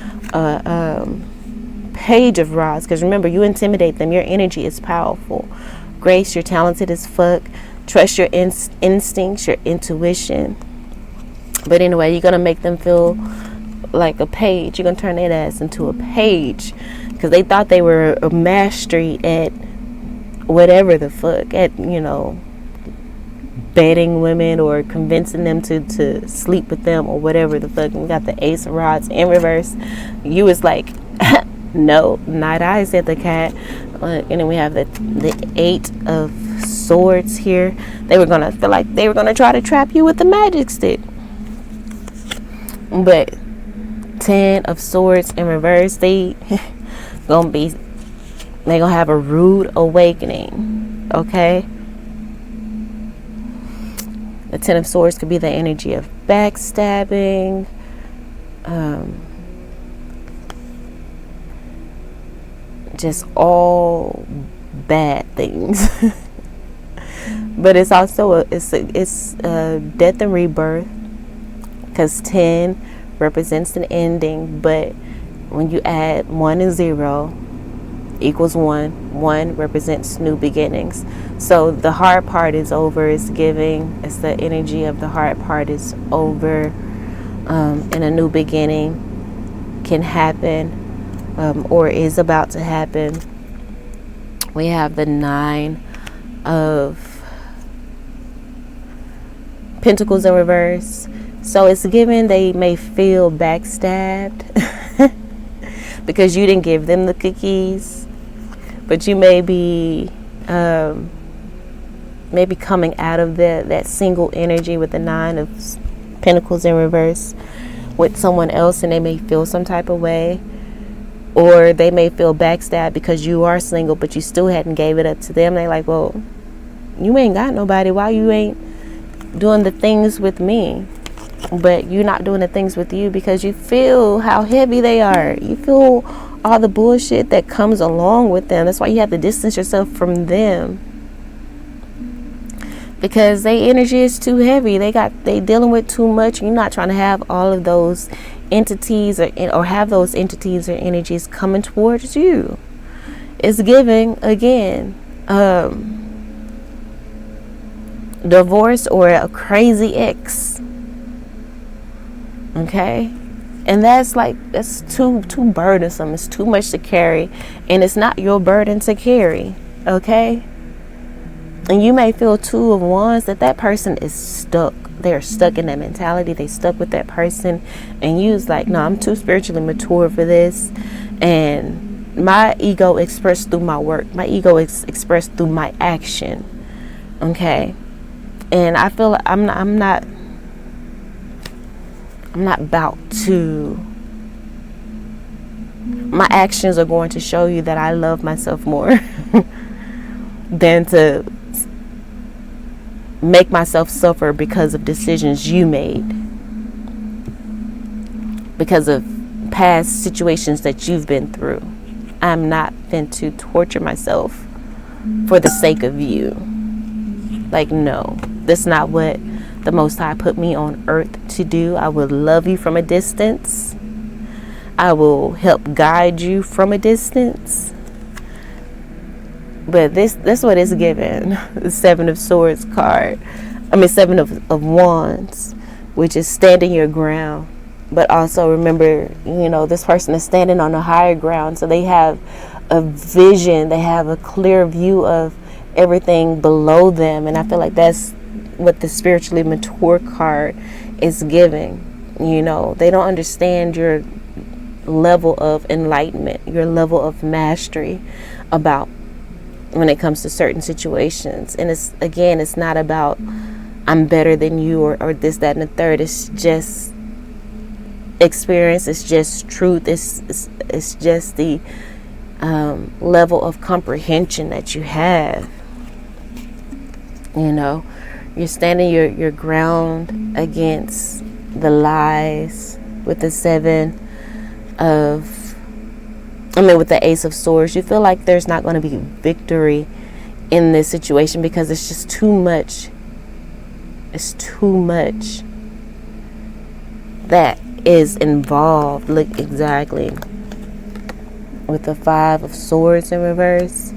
Page of Rods, because remember, you intimidate them. Your energy is powerful. Grace, you're talented as fuck. Trust your instincts, your intuition. But anyway, you're going to make them feel like a page. You're going to turn that ass into a page, because they thought they were a mastery at whatever the fuck, at betting women or convincing them to sleep with them or whatever the fuck. And we got the Ace of Rods in reverse. You was like, no, not I, said the cat. And then we have the Eight of Swords here. They were gonna feel like they were gonna try to trap you with the magic stick. But 10 of Swords in reverse, they gonna have a rude awakening. Okay. The 10 of Swords could be the energy of backstabbing, just all bad things. But it's also it's death and rebirth, because 10 represents an ending, but when you add 1 and 0 equals 1, 1 represents new beginnings. So the hard part is over. It's giving. It's the energy of the hard part is over, and a new beginning can happen. Or is about to happen. We have the 9 of Pentacles in reverse. So it's given they may feel backstabbed because you didn't give them the cookies, but you may be maybe coming out of that single energy with the 9 of Pentacles in reverse with someone else, and they may feel some type of way. Or they may feel backstabbed because you are single, but you still hadn't gave it up to them. They like, well, you ain't got nobody. Why you ain't doing the things with me? But you're not doing the things with you because you feel how heavy they are. You feel all the bullshit that comes along with them. That's why you have to distance yourself from them, because their energy is too heavy. They dealing with too much. You're not trying to have all of those entities or have those entities or energies coming towards you. It's giving again divorce or a crazy ex. Okay, and that's too burdensome. It's too much to carry, and it's not your burden to carry. Okay, and you may feel 2 of Wands that person is stuck. They're stuck in that mentality. They stuck with that person, and you was like, no, I'm too spiritually mature for this, and my ego expressed through my work. My ego is expressed through my action. Okay, and I feel like I'm not about to. My actions are going to show you that I love myself more than to make myself suffer because of decisions you made. because of past situations that you've been through. I'm not meant to torture myself for the sake of you. Like, no, that's not what the Most High put me on earth to do. I will love you from a distance. I will help guide you from a distance. But that's what it's given. The Seven of Swords card. Seven of Wands, which is standing your ground. But also remember, this person is standing on a higher ground. So they have a vision. They have a clear view of everything below them. And I feel like that's what the spiritually mature card is giving. They don't understand your level of enlightenment, your level of mastery about when it comes to certain situations. And it's not about I'm better than you or this, that, and the third. It's just experience. It's just truth. It's just the level of comprehension that you have. You're standing your ground against the lies with the with the Ace of Swords. You feel like there's not going to be victory in this situation because it's just too much. It's too much that is involved. Look, exactly. With the Five of Swords in reverse.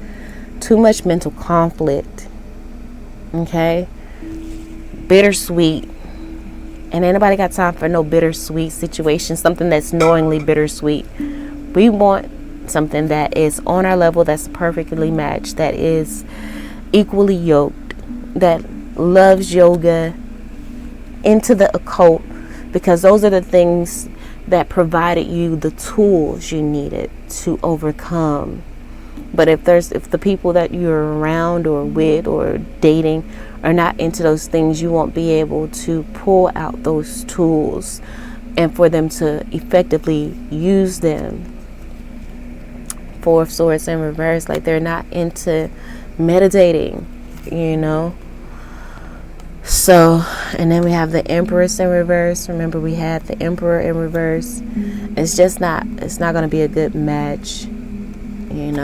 Too much mental conflict. Okay? Bittersweet. And ain't nobody got time for no bittersweet situation. Something that's knowingly bittersweet. We want something that is on our level, that's perfectly matched, that is equally yoked, that loves yoga, into the occult, because those are the things that provided you the tools you needed to overcome. But if the people that you're around or with or dating are not into those things, you won't be able to pull out those tools and for them to effectively use them. Four of Swords in reverse, like they're not into meditating, So, and then we have the Empress in reverse. Remember, we had the Emperor in reverse. It's not going to be a good match, And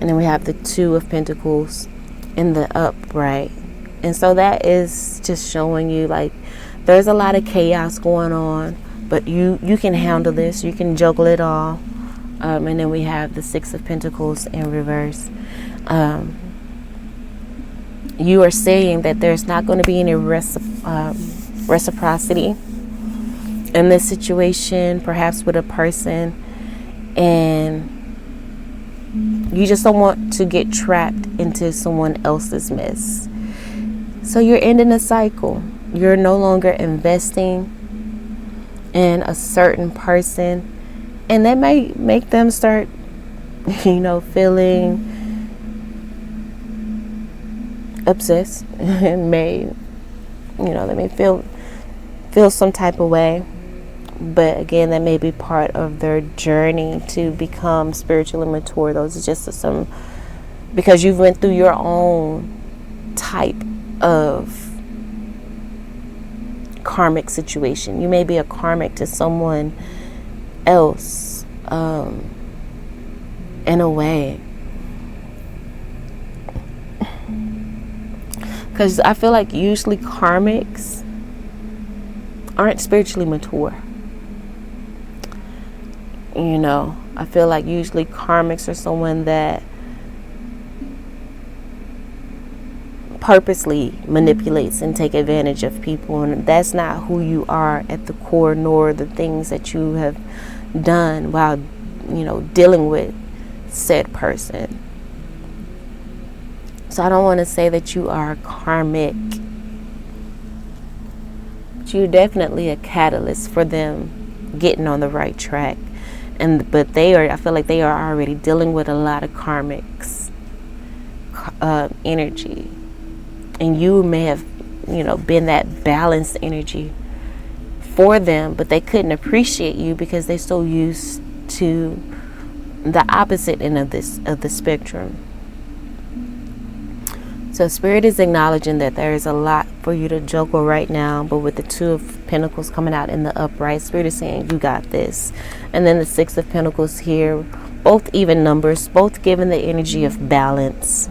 then we have the Two of Pentacles in the upright. And so that is just showing you, like, there's a lot of chaos going on, but you can handle this. You can juggle it all. And then we have the Six of Pentacles in reverse. You are saying that there's not going to be any reciprocity in this situation, perhaps with a person, and you just don't want to get trapped into someone else's mess. So you're ending a cycle. You're no longer investing in a certain person, and that may make them start, feeling obsessed, and they may feel some type of way. But again, that may be part of their journey to become spiritually mature. Those are just some, because you've went through your own type of karmic situation. You may be a karmic to someone else, in a way. Because I feel like usually karmics aren't spiritually mature. I feel like usually karmics are someone that purposely manipulates and take advantage of people, and that's not who you are at the core, nor the things that you have done while dealing with said person. So I don't want to say that you are karmic, but you're definitely a catalyst for them getting on the right track. But I feel like they are already dealing with a lot of karmics energy, and you may have been that balanced energy for them, but they couldn't appreciate you because they're so used to the opposite end of the spectrum. So Spirit is acknowledging that there is a lot for you to juggle right now, but with the Two of Pentacles coming out in the upright, Spirit is saying you got this. And then the Six of Pentacles here, both even numbers, both giving the energy of balance.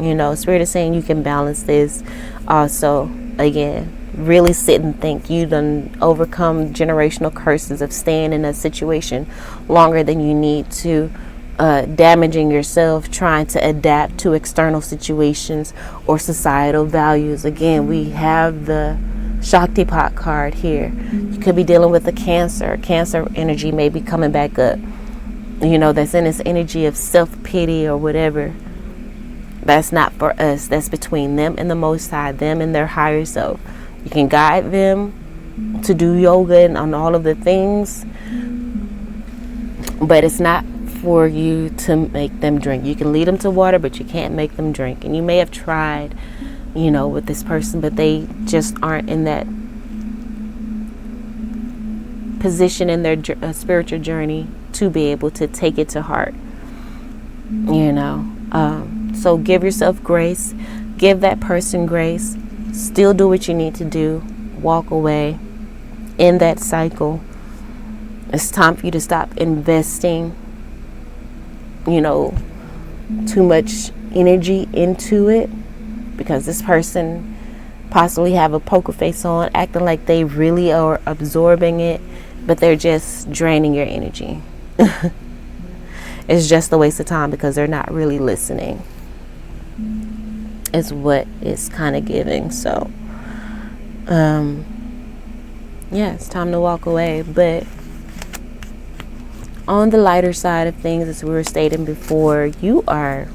You know, Spirit is saying you can balance this. Also, again, really sit and think. You done overcome generational curses of staying in a situation longer than you need to, damaging yourself, trying to adapt to external situations or societal values. Again, we have the Shaktipat card here. You could be dealing with a cancer. Cancer energy may be coming back up. You know, that's in this energy of self-pity or whatever. That's not for us. That's between them and the Most High, them and their higher self. You can guide them to do yoga and on all of the things, but it's not for you to make them drink. You can lead them to water, but you can't make them drink. And you may have tried, you know, with this person, but they just aren't in that position in their spiritual journey to be able to take it to heart, you know. So give yourself grace, give that person grace, still do what you need to do, walk away in that cycle. It's time for you to stop investing, you know, too much energy into it, because this person possibly have a poker face on, acting like they really are absorbing it, but they're just draining your energy. It's just a waste of time because they're not really listening, is what it's kind of giving. So yeah, it's time to walk away. But on the lighter side of things, as we were stating before, you are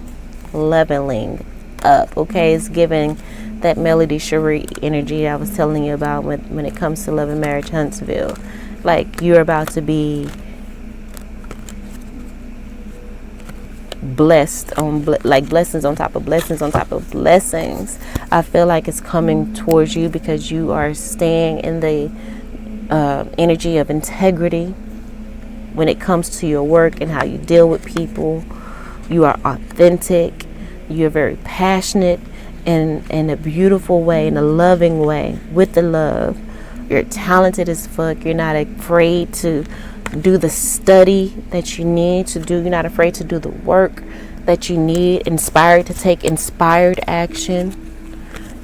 leveling up. Okay, it's giving that Melody Cherie energy I was telling you about when it comes to Love and Marriage Huntsville. Like, you're about to be blessed on like blessings on top of blessings on top of blessings. I feel like it's coming towards you because you are staying in the energy of integrity when it comes to your work and how you deal with people. You are authentic. You're very passionate in a beautiful way, in a loving way, with the love. You're talented as fuck. You're not afraid to do the study that you need to do. You're not afraid to do the work that you need. Inspired to take inspired action.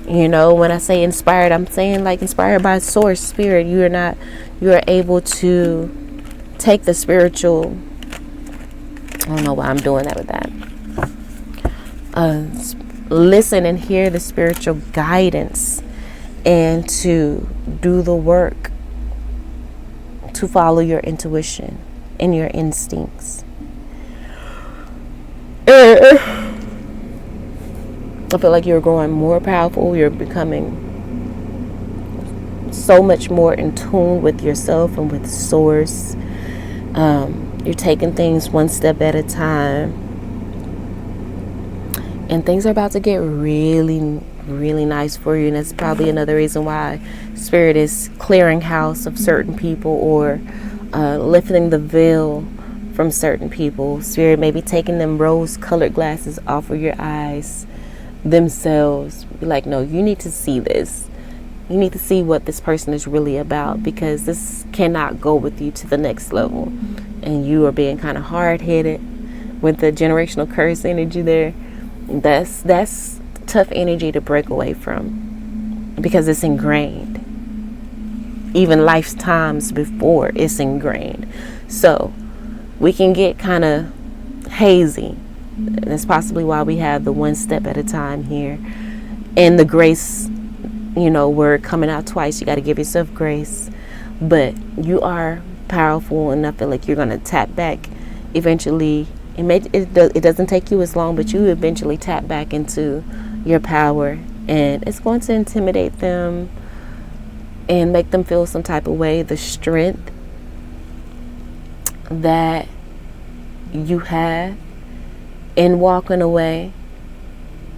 You know, when I say inspired, I'm saying like inspired by source, spirit. You are able to take the spiritual, I don't know why I'm doing that with that. Listen and hear the spiritual guidance and to do the work, to follow your intuition and your instincts. I feel like you're growing more powerful. You're becoming so much more in tune with yourself and with source. You're taking things one step at a time. And things are about to get really, really nice for you. And that's probably another reason why Spirit is clearing house of certain people or lifting the veil from certain people. Spirit may be taking them rose-colored glasses off of your eyes themselves. Be like, no, you need to see this. You need to see what this person is really about, because this cannot go with you to the next level. And you are being kind of hard-headed with the generational curse energy there. That's tough energy to break away from, because it's ingrained. Even lifetimes before, it's ingrained. So we can get kind of hazy. That's possibly why we have the one step at a time here. And the grace, you know, word coming out twice. You got to give yourself grace. But you are powerful enough that like you're going to tap back eventually. It doesn't take you as long, but you eventually tap back into your power. And it's going to intimidate them and make them feel some type of way. The strength that you have in walking away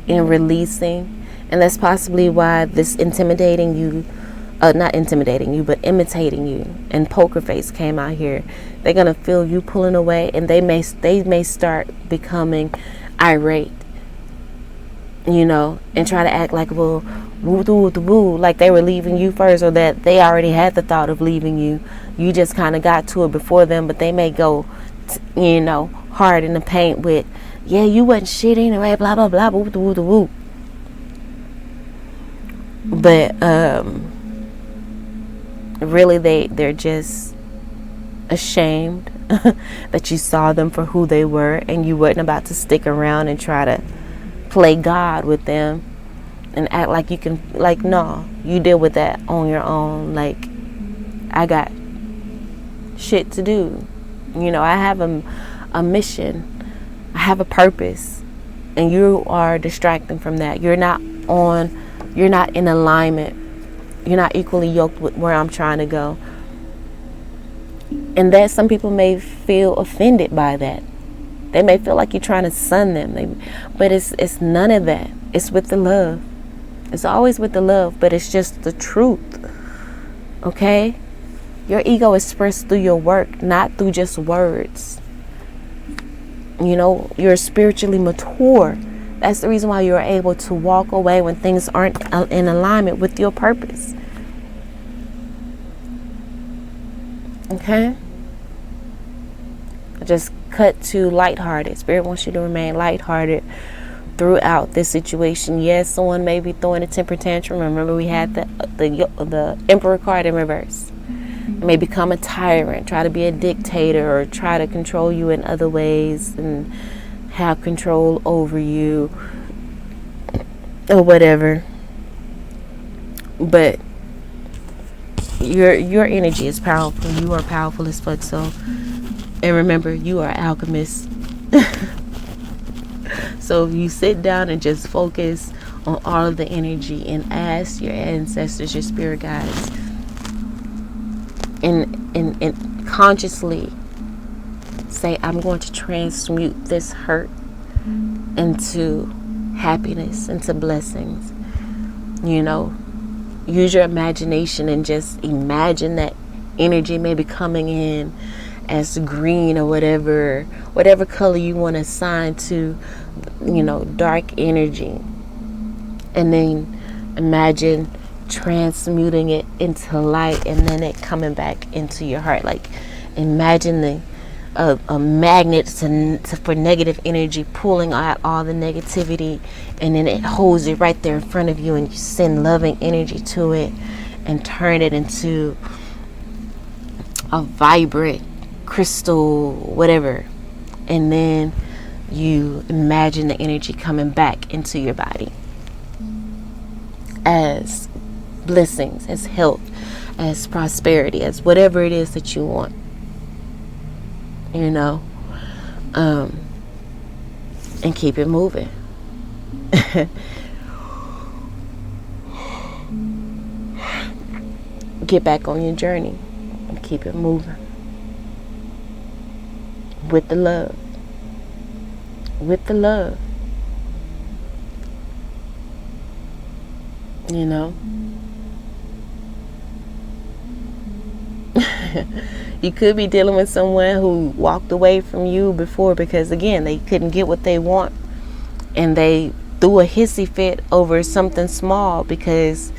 and releasing. And that's possibly why this intimidating you, not intimidating you, but imitating you and poker face came out here. They're going to feel you pulling away, and they may start becoming irate. and try to act like, well, woo, woo, woo, like they were leaving you first, or that they already had the thought of leaving you. You just kind of got to it before them, but they may go, hard in the paint with, yeah, you wasn't shit anyway, blah, blah, blah, woo, woo, woo. But really, they're just ashamed that you saw them for who they were, and you wasn't about to stick around and try to play God with them and act like you can, like, no, you deal with that on your own. Like, I got shit to do. I have a mission. I have a purpose, and you are distracting from that. You're not in alignment. You're not equally yoked with where I'm trying to go. And that some people may feel offended by that. They may feel like you're trying to sun them. But it's none of that. It's with the love. It's always with the love, but it's just the truth. Okay? Your ego is expressed through your work, not through just words. You're spiritually mature. That's the reason why you're able to walk away when things aren't in alignment with your purpose. Okay? Just cut to lighthearted. Spirit wants you to remain lighthearted throughout this situation. Yes, someone may be throwing a temper tantrum. Remember, we had the Emperor card in reverse. May become a tyrant, try to be a dictator, or try to control you in other ways and have control over you or whatever. But your energy is powerful. You are powerful as fuck. So, and remember, you are alchemists. So if you sit down and just focus on all of the energy and ask your ancestors, your spirit guides, and consciously say, I'm going to transmute this hurt into happiness, into blessings. Use your imagination and just imagine that energy maybe coming in as green or whatever color you want to assign to, dark energy. And then imagine transmuting it into light, and then it coming back into your heart. Like, imagine a magnet for negative energy pulling out all the negativity, and then it holds it right there in front of you, and you send loving energy to it and turn it into a vibrant crystal, whatever. And then you imagine the energy coming back into your body as blessings, as health, as prosperity, as whatever it is that you want. And keep it moving. Get back on your journey and keep it moving with the love. With the love. You could be dealing with someone who walked away from you before because, again, they couldn't get what they want, and they threw a hissy fit over something small because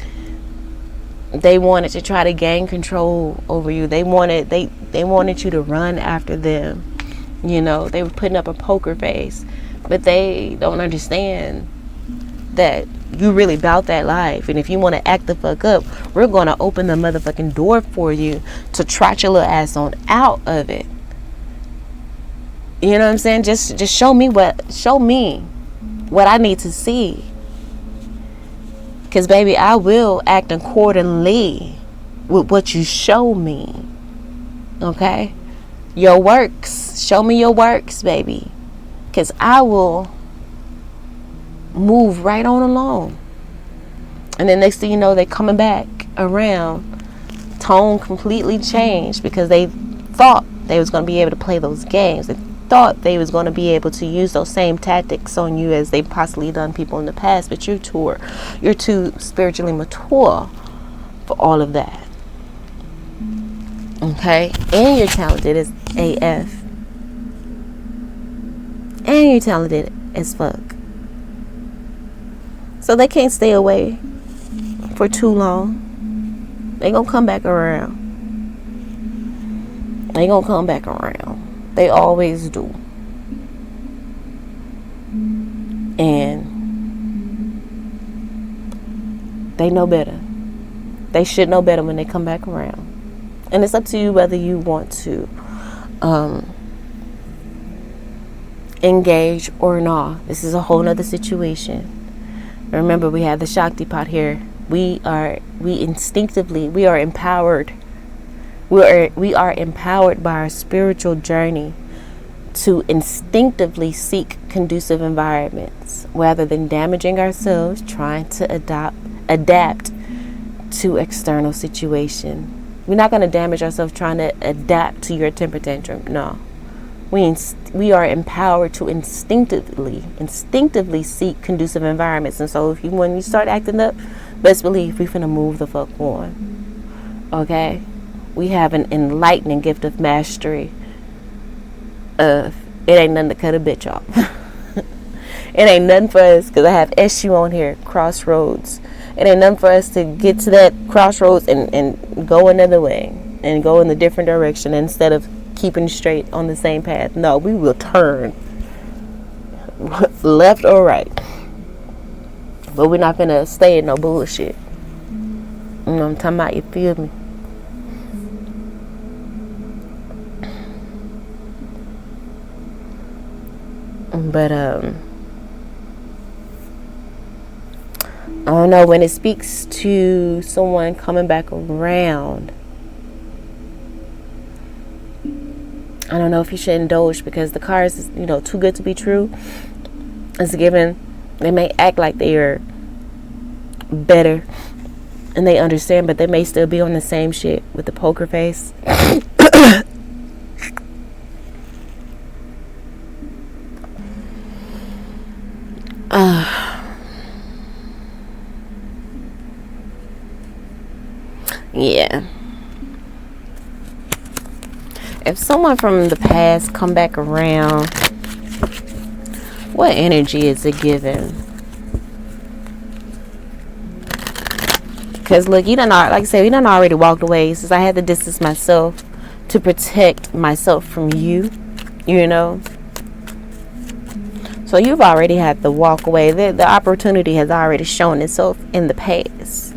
they wanted to try to gain control over you. They wanted you to run after them. They were putting up a poker face, but they don't understand that you really about that life. And if you want to act the fuck up, we're going to open the motherfucking door for you to trot your little ass on out of it. You know what I'm saying? Just show me what I need to see. Because, baby, I will act accordingly with what you show me. Okay? Your works. Show me your works, baby. Because I will move right on along. And then next thing you know, they're coming back around. Tone completely changed because they thought they was going to be able to play those games. They thought they was going to be able to use those same tactics on you as they possibly done people in the past. But you're too spiritually mature for all of that. Okay? And you're talented as AF. And you're talented as fuck. So they can't stay away for too long. They gonna come back around. They gonna come back around. They always do. And they know better. They should know better when they come back around. And it's up to you whether you want to engage or not. This is a whole nother situation. Remember, we have the Shakti pot here. We are empowered. We are empowered by our spiritual journey to instinctively seek conducive environments rather than damaging ourselves trying to adapt to external situation. We're not going to damage ourselves trying to adapt to your temper tantrum. No. We are empowered to instinctively seek conducive environments. And so when you start acting up, best believe we finna move the fuck on. Okay? We have an enlightening gift of mastery of it ain't nothing to cut a bitch off. It ain't nothing for us, because I have SU on here, crossroads. It ain't nothing for us to get to that crossroads and go another way and go in a different direction instead of keeping straight on the same path. No, we will turn left or right. But we're not gonna stay in no bullshit. You know what I'm talking about? You feel me? But I don't know, when it speaks to someone coming back around, I don't know if you should indulge, because the cards is, too good to be true. It's a given. They may act like they are better and they understand, but they may still be on the same shit with the poker face. Yeah. If someone from the past come back around, what energy is it given? Because look, like I said, you done already walked away, since I had to distance myself to protect myself from you, So you've already had to walk away. The opportunity has already shown itself in the past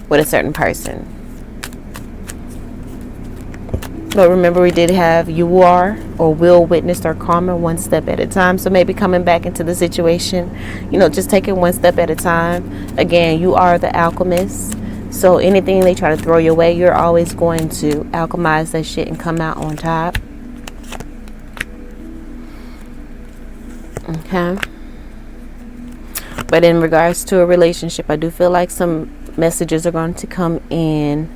with a certain person. But remember, we did have you are or will witness our karma one step at a time. So maybe coming back into the situation, just take it one step at a time. Again, you are the alchemist. So anything they try to throw your way, you're always going to alchemize that shit and come out on top. Okay. But in regards to a relationship, I do feel like some messages are going to come in.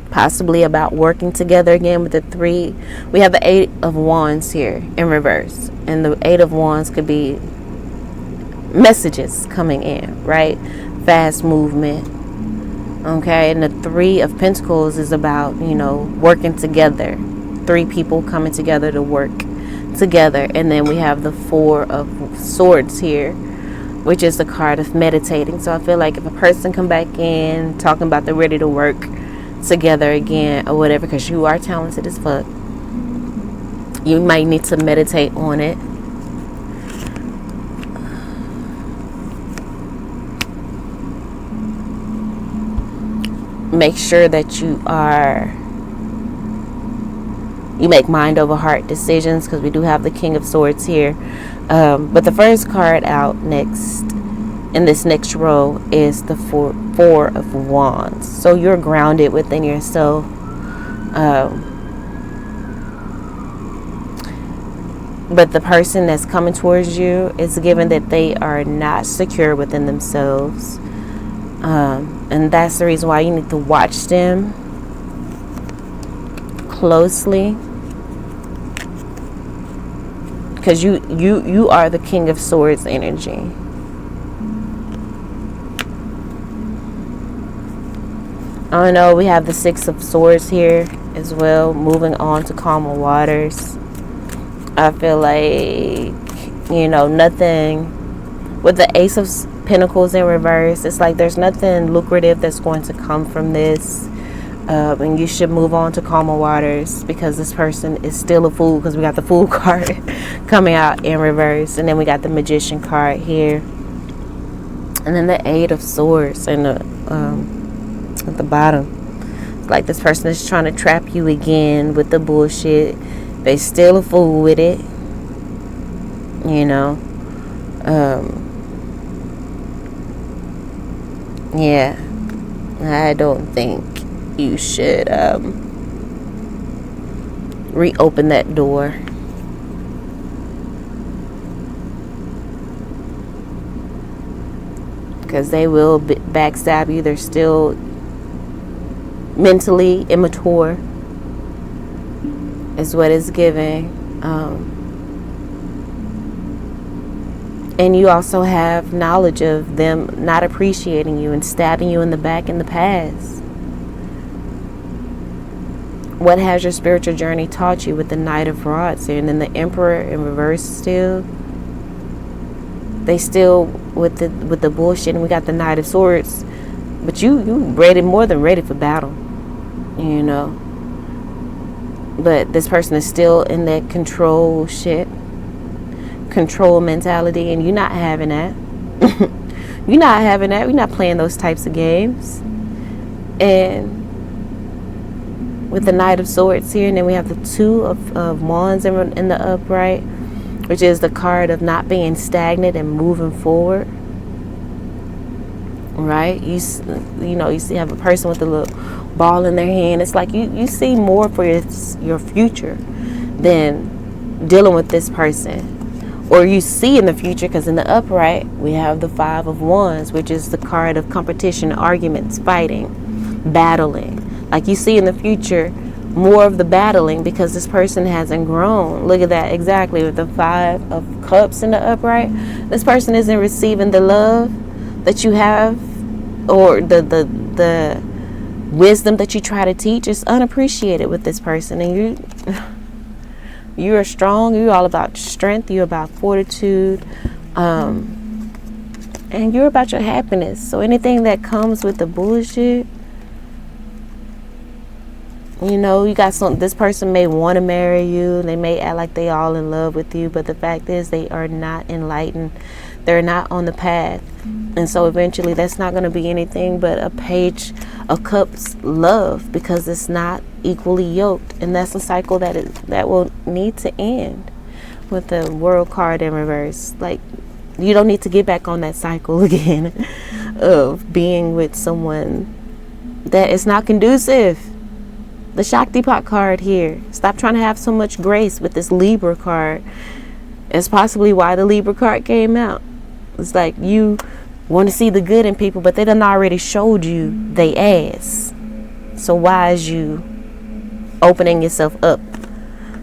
Possibly about working together again with the 3. We have the 8 of Wands here in reverse, and the 8 of Wands could be messages coming in, right? Fast movement. Okay, and the 3 of Pentacles is about, working together. 3 people coming together to work together. And then we have the 4 of Swords here, which is the card of meditating. So I feel like if a person come back in talking about they're ready to work together again or whatever, because you are talented as fuck, you might need to meditate on it. Make sure that you make mind over heart decisions, because we do have the King of Swords here. But the first card out next in this next row is the four of Wands. So you're grounded within yourself. But the person that's coming towards you is given that they are not secure within themselves. And that's the reason why you need to watch them closely. Because you are the King of Swords energy. I know we have the Six of Swords here as well. Moving on to calmer waters. I feel like, nothing with the Ace of Pentacles in reverse. It's like there's nothing lucrative that's going to come from this. And you should move on to calmer waters because this person is still a fool, because we got the Fool card coming out in reverse. And then we got the Magician card here. And then the Eight of Swords and at the bottom. It's like this person is trying to trap you again with the bullshit. They still a fool with it. Yeah. I don't think you should reopen that door. Because they will backstab you. They're still mentally immature is what it's giving. And you also have knowledge of them not appreciating you and stabbing you in the back in the past. What has your spiritual journey taught you with the Knight of Rods here? And then the Emperor in reverse still. They still with the bullshit, and we got the Knight of Swords. But you ready, more than ready for battle. But this person is still in that control mentality, and you're not having that. You're not having that. We're not playing those types of games. And with the Knight of Swords here, and then we have the Two of Wands in the upright, which is the card of not being stagnant and moving forward. Right? You see have a person with a little ball in their hand. It's like you see more for your future than dealing with this person. Or you see in the future, because in the upright, we have the Five of Wands, which is the card of competition, arguments, fighting, battling. Like you see in the future more of the battling because this person hasn't grown. Look at that, exactly, with the Five of Cups in the upright. This person isn't receiving the love that you have, or the wisdom that you try to teach is unappreciated with this person. And you are strong. You're all about strength. You're about fortitude. And you're about your happiness. So anything that comes with the bullshit, you got this person may want to marry you. They may act like they all in love with you. But the fact is they are not enlightened. They're not on the path. And so eventually that's not going to be anything but a Page of Cups love, because it's not equally yoked. And that's a cycle that will need to end with the World card in reverse. Like, you don't need to get back on that cycle again of being with someone that is not conducive. The Shaktipat card here. Stop trying to have so much grace with this Libra card. It's possibly why the Libra card came out. It's like you want to see the good in people, but they done already showed you they ass. So why is you opening yourself up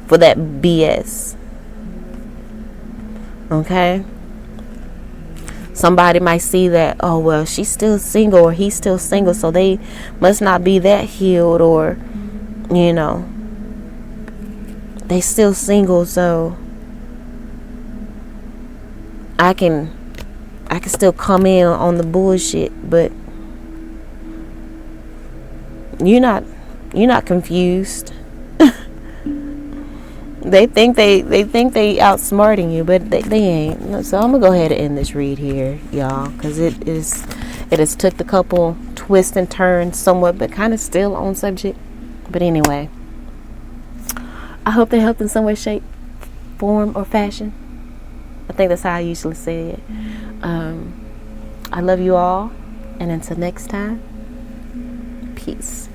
for that BS? Okay? Somebody might see that, oh, well, she's still single or he's still single, so they must not be that healed, or, they still single, so I can still come in on the bullshit. But you're not confused. They think they outsmarting you, but they ain't. So I'm gonna go ahead and end this read here, y'all, because it has took the couple twists and turns somewhat, but kind of still on subject. But anyway, I hope they helped in some way, shape, form, or fashion. I think that's how I usually say it. I love you all, and until next time, peace.